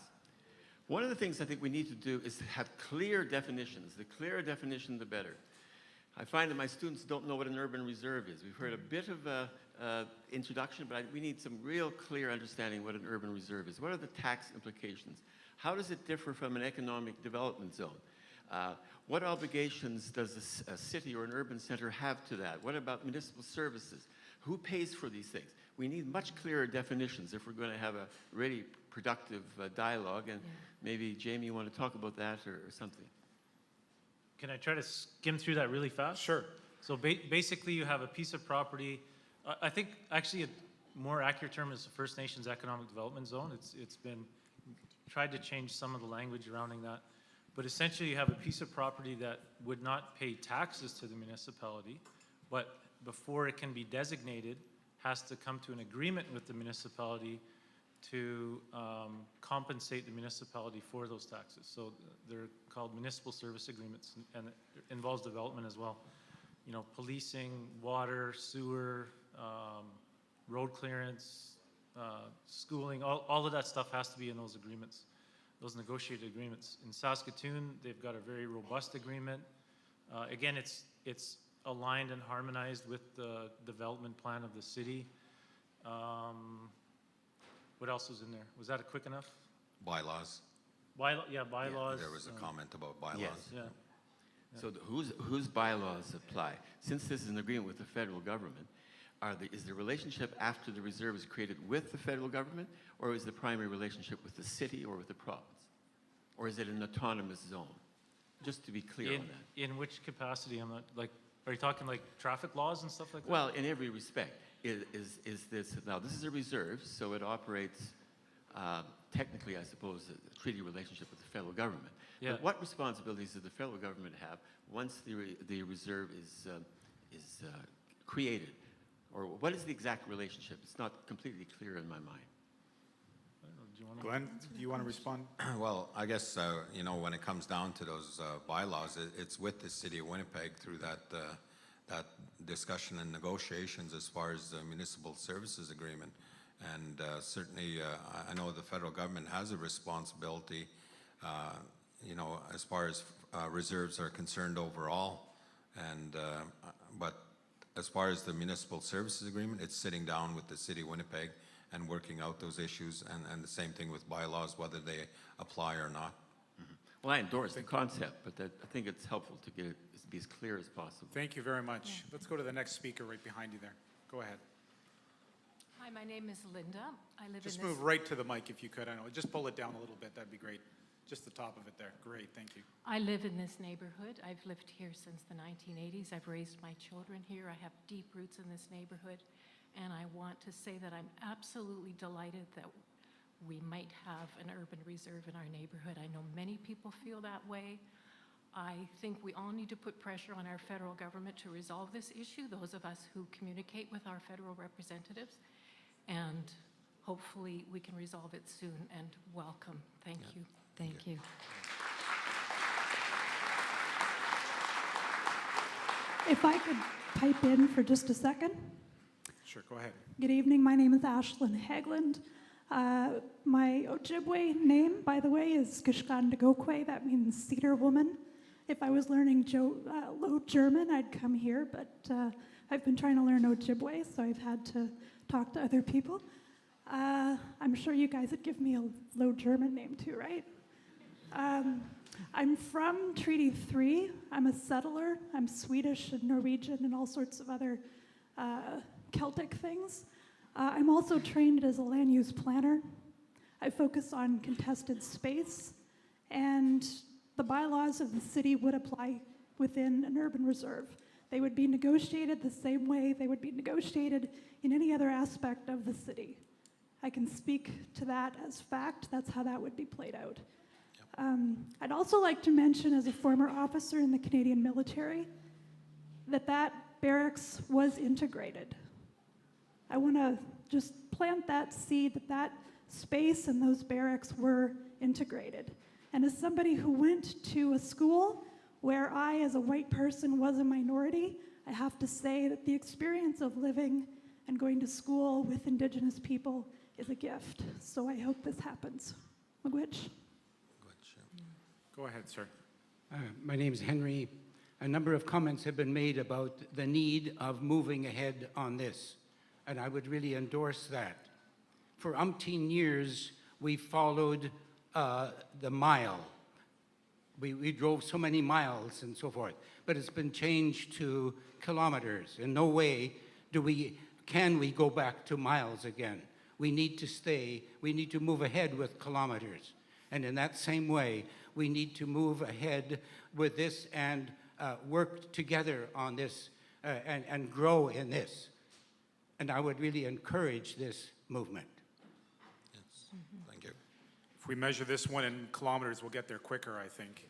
N: One of the things I think we need to do is to have clear definitions. The clearer definition, the better. I find that my students don't know what an urban reserve is. We've heard a bit of a introduction, but we need some real clear understanding what an urban reserve is. What are the tax implications? How does it differ from an economic development zone? What obligations does a city or an urban center have to that? What about municipal services? Who pays for these things? We need much clearer definitions if we're going to have a really productive dialogue. And maybe, Jamie, you want to talk about that or something?
D: Can I try to skim through that really fast?
A: Sure.
D: So basically, you have a piece of property. I think actually a more accurate term is the First Nations Economic Development Zone. It's been tried to change some of the language surrounding that. But essentially, you have a piece of property that would not pay taxes to the municipality, but before it can be designated, has to come to an agreement with the municipality to compensate the municipality for those taxes. So they're called municipal service agreements, and it involves development as well. You know, policing, water, sewer, road clearance, schooling, all of that stuff has to be in those agreements, those negotiated agreements. In Saskatoon, they've got a very robust agreement. Again, it's aligned and harmonized with the development plan of the city. What else was in there? Was that quick enough?
C: Bylaws.
D: Bylaws.
C: Yeah, there was a comment about bylaws.
N: Yes.
D: Yeah.
N: So whose bylaws apply? Since this is an agreement with the federal government, is the relationship after the reserve is created with the federal government, or is the primary relationship with the city or with the province? Or is it an autonomous zone? Just to be clear on that.
D: In which capacity? I'm not, like, are you talking like traffic laws and stuff like that?
N: Well, in every respect. Is this, now this is a reserve, so it operates technically, I suppose, a treaty relationship with the federal government.
D: Yeah.
N: But what responsibilities does the federal government have once the reserve is created? Or what is the exact relationship? It's not completely clear in my mind.
A: Glenn, do you want to respond?
C: Well, I guess, you know, when it comes down to those bylaws, it's with the city of Winnipeg through that discussion and negotiations as far as the municipal services agreement. And certainly, I know the federal government has a responsibility, you know, as far as reserves are concerned overall. And but as far as the municipal services agreement, it's sitting down with the city of Winnipeg and working out those issues, and the same thing with bylaws, whether they apply or not.
N: Mm-hmm. Well, I endorse the concept, but I think it's helpful to get it to be as clear as possible.
A: Thank you very much. Let's go to the next speaker right behind you there. Go ahead.
O: Hi, my name is Linda. I live
A: Just
O: in this.
A: move right to the mic if you could. I know. Just pull it down a little bit. That'd be great. Just the top of it there. Great. Thank you.
O: I live in this neighborhood. I've lived here since the 1980s. I've raised my children here. I have deep roots in this neighborhood. And I want to say that I'm absolutely delighted that we might have an urban reserve in our neighborhood. I know many people feel that way. I think we all need to put pressure on our federal government to resolve this issue, those of us who communicate with our federal representatives. And hopefully we can resolve it soon, and welcome. Thank you. Thank you.
P: If I could pipe in for just a second.
A: Sure, go ahead.
P: Good evening, my name is Ashlyn Haglund. My Ojibwe name, by the way, is Kishkandagokwe. That means cedar woman. If I was learning Low German, I'd come here, but I've been trying to learn Ojibwe, so I've had to talk to other people. I'm sure you guys would give me a Low German name too, right? I'm from Treaty 3. I'm a settler. I'm Swedish and Norwegian and all sorts of other Celtic things. I'm also trained as a land use planner. I focus on contested space, and the bylaws of the city would apply within an urban reserve. They would be negotiated the same way they would be negotiated in any other aspect of the city. I can speak to that as fact. That's how that would be played out. I'd also like to mention, as a former officer in the Canadian military, that barracks was integrated. I want to just plant that seed that space and those barracks were integrated. And as somebody who went to a school Where I, as a white person, was a minority, I have to say that the experience of living and going to school with Indigenous people is a gift. So I hope this happens. Miigwech.
A: Go ahead, sir.
Q: My name is Henry. A number of comments have been made about the need of moving ahead on this, and I would really endorse that. For umpteen years, we followed the mile. We drove so many miles and so forth, but it's been changed to kilometers. In no way can we go back to miles again. We need to move ahead with kilometers. And in that same way, we need to move ahead with this and work together on this and grow in this. And I would really encourage this movement.
C: Yes, thank you.
A: If we measure this one in kilometers, we'll get there quicker, I think.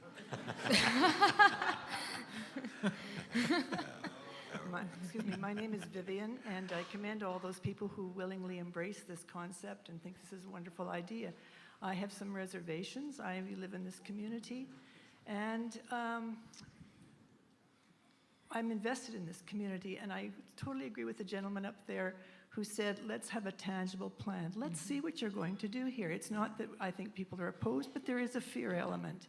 R: Excuse me, my name is Vivian, and I commend all those people who willingly embrace this concept and think this is a wonderful idea. I have some reservations. I live in this community, and I'm invested in this community, and I totally agree with the gentleman up there who said, let's have a tangible plan. Let's see what you're going to do here. It's not that I think people are opposed, but there is a fear element.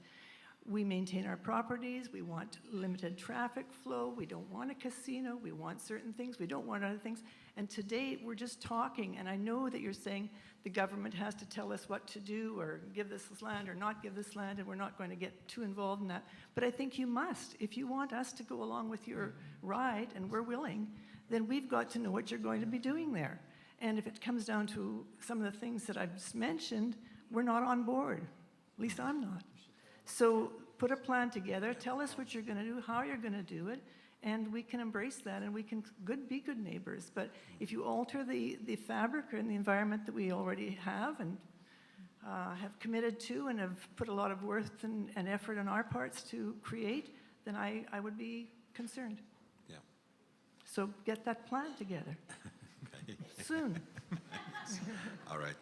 R: We maintain our properties. We want limited traffic flow. We don't want a casino. We want certain things. We don't want other things. And today, we're just talking, and I know that you're saying the government has to tell us what to do or give this land or not give this land, and we're not going to get too involved in that. But I think you must. If you want us to go along with your ride, and we're willing, then we've got to know what you're going to be doing there. And if it comes down to some of the things that I've just mentioned, we're not on board. At least I'm not. So put a plan together, tell us what you're going to do, how you're going to do it, and we can embrace that, and we can be good neighbors. But if you alter the fabric and the environment that we already have and have committed to and have put a lot of worth and effort on our parts to create, then I would be concerned.
C: Yeah.
R: So get that plan together.
C: Okay.
R: Soon.
C: All right.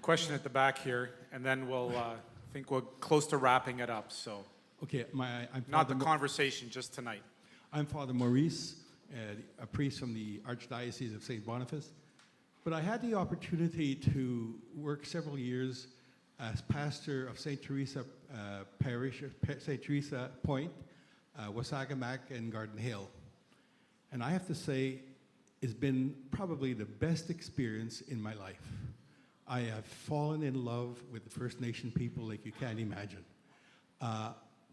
A: Question at the back here, and then we'll, I think we're close to wrapping it up, so.
S: Okay, I'm
A: Not the
S: Father
A: conversation, just tonight.
S: I'm Father Maurice, a priest from the Archdiocese of St. Boniface. But I had the opportunity to work several years as pastor of St. Teresa Parish, St. Teresa Point, Wasagamak, and Garden Hill. And I have to say, it's been probably the best experience in my life. I have fallen in love with the First Nation people like you can't imagine.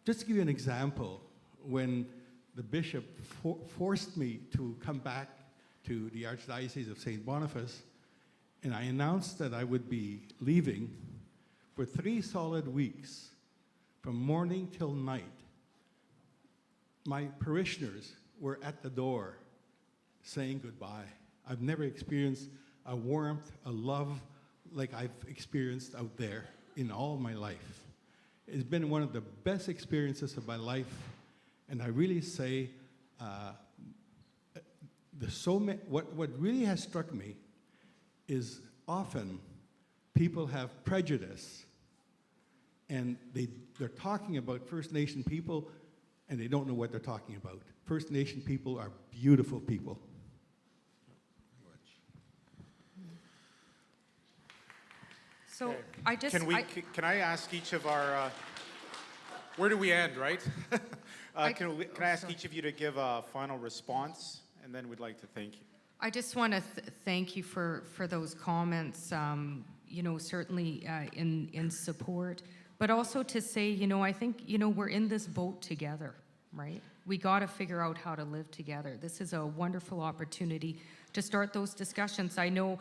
S: Just to give you an example, when the bishop forced me to come back to the Archdiocese of St. Boniface, and I announced that I would be leaving, for 3 solid weeks, from morning till night, my parishioners were at the door saying goodbye. I've never experienced a warmth, a love like I've experienced out there in all my life. It's been one of the best experiences of my life, and I really say, what really has struck me is often people have prejudice, and they're talking about First Nation people, and they don't know what they're talking about. First Nation people are beautiful people.
B: So I just,
A: Can I ask each of our, where do we end, right? Can I ask each of you to give a final response, and then we'd like to thank you.
B: I just want to thank you for those comments, you know, certainly in support, but also to say, you know, I think, you know, we're in this boat together, right? We got to figure out how to live together. This is a wonderful opportunity to start those discussions. I know,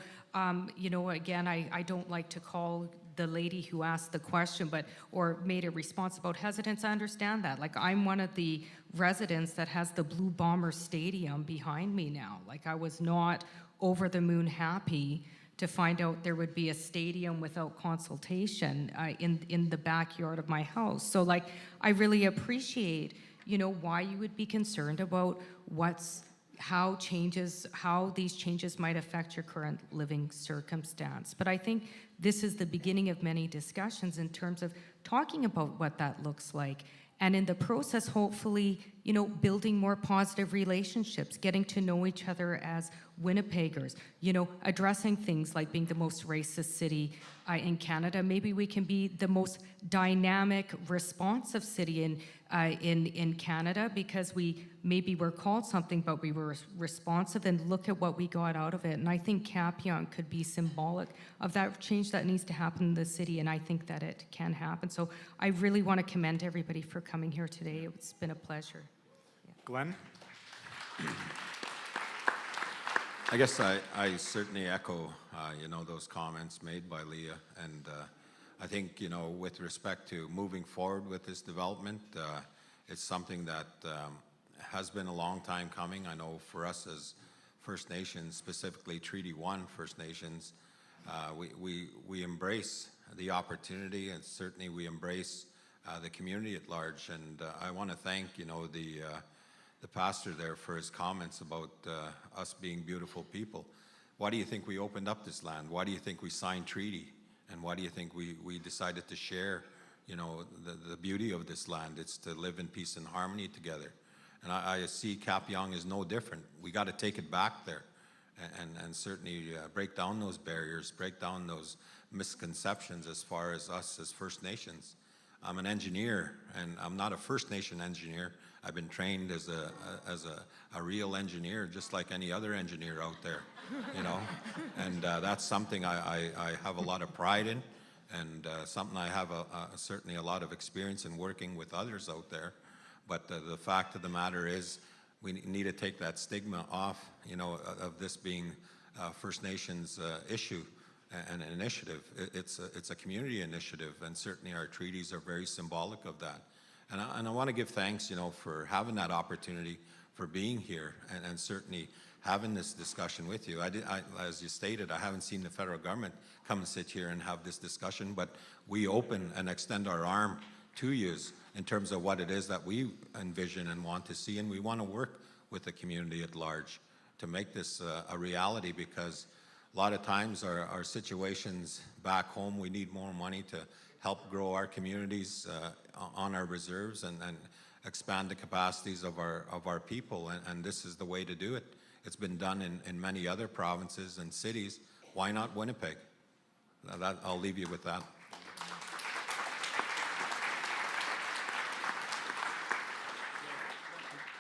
B: you know, again, I don't like to call the lady who asked the question, or made a response about hesitance. I understand that. Like, I'm one of the residents that has the Blue Bomber Stadium behind me now. Like, I was not over the moon happy to find out there would be a stadium without consultation in the backyard of my house. So, like, I really appreciate, you know, why you would be concerned about how these changes might affect your current living circumstance. But I think this is the beginning of many discussions in terms of talking about what that looks like and in the process, hopefully, you know, building more positive relationships, getting to know each other as Winnipeggers, you know, addressing things like being the most racist city in Canada. Maybe we can be the most dynamic, responsive city in Canada, because maybe we're called something, but we were responsive, and look at what we got out of it. And I think Kapyong could be symbolic of that change that needs to happen in the city, and I think that it can happen. So I really want to commend everybody for coming here today. It's been a pleasure.
A: Glenn?
C: I guess I certainly echo, you know, those comments made by Leah, and I think, you know, with respect to moving forward with this development, it's something that has been a long time coming. I know for us as First Nations, specifically Treaty 1 First Nations, we embrace the opportunity, and certainly we embrace the community at large. And I want to thank, you know, the pastor there for his comments about us being beautiful people. Why do you think we opened up this land? Why do you think we signed treaty? And why do you think we decided to share, you know, the beauty of this land? It's to live in peace and harmony together. And I see Kapyong is no different. We got to take it back there and certainly break down those barriers, break down those misconceptions as far as us as First Nations. I'm an engineer, and I'm not a First Nation engineer. I've been trained as a real engineer, just like any other engineer out there, you know. And that's something I have a lot of pride in, and something I have certainly a lot of experience in working with others out there. But the fact of the matter is, we need to take that stigma off, you know, of this being First Nations issue and an initiative. It's a community initiative, and certainly our treaties are very symbolic of that. And I want to give thanks, you know, for having that opportunity, for being here, and certainly having this discussion with you. As you stated, I haven't seen the federal government come and sit here and have this discussion, but we open and extend our arm to you in terms of what it is that we envision and want to see, and we want to work with the community at large to make this a reality, because a lot of times our situations back home, we need more money to help grow our communities on our reserves and expand the capacities of our people, and this is the way to do it. It's been done in many other provinces and cities. Why not Winnipeg? I'll leave you with that.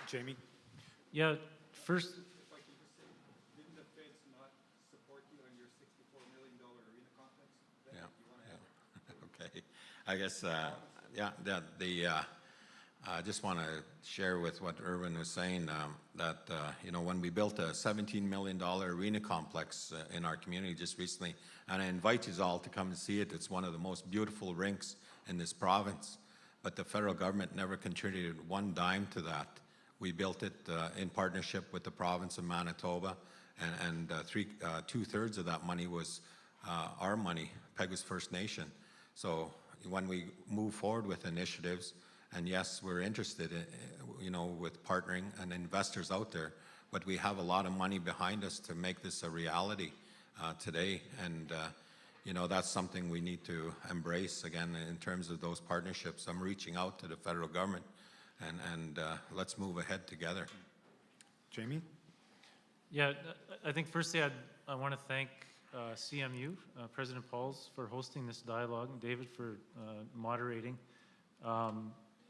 A: Jamie?
D: Yeah, first,
L: If I can just say, didn't the feds not support you on your $64 million arena complex?
C: Okay. I guess, I just want to share with what Irwin was saying, that, you know, when we built a $17 million arena complex in our community just recently, and I invite you all to come and see it. It's one of the most beautiful rinks in this province, but the federal government never contributed one dime to that. We built it in partnership with the province of Manitoba, and 2/3 of that money was our money, Peguis First Nation. So when we move forward with initiatives, and yes, we're interested in, you know, with partnering and investors out there, but we have a lot of money behind us to make this a reality today, and you know, that's something we need to embrace again in terms of those partnerships. I'm reaching out to the federal government, and let's move ahead together.
A: Jamie?
D: yeah, I think firstly I want to thank CMU, President Pauls, for hosting this dialogue, and David for moderating.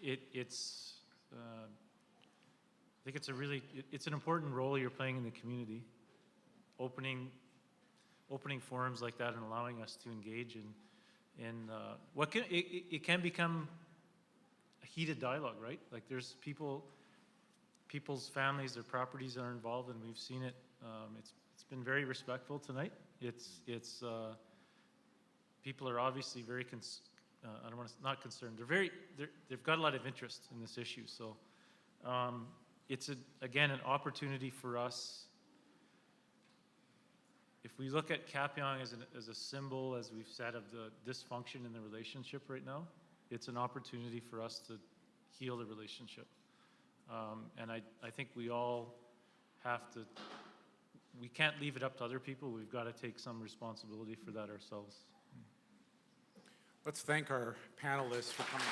D: It's I think it's an important role you're playing in the community, opening forums like that and allowing us to engage in what it can become a heated dialogue, right? Like there's people's families, their properties are involved, and we've seen it. It's been very respectful tonight. It's people are obviously very I don't want to not concerned. They've got a lot of interest in this issue. So it's again an opportunity for us. If we look at Kapyong as a symbol, as we've said, of the dysfunction in the relationship right now, it's an opportunity for us to heal the relationship. And I think we all have to. We can't leave it up to other people. We've got to take some responsibility for that ourselves.
A: Let's thank our panelists for coming.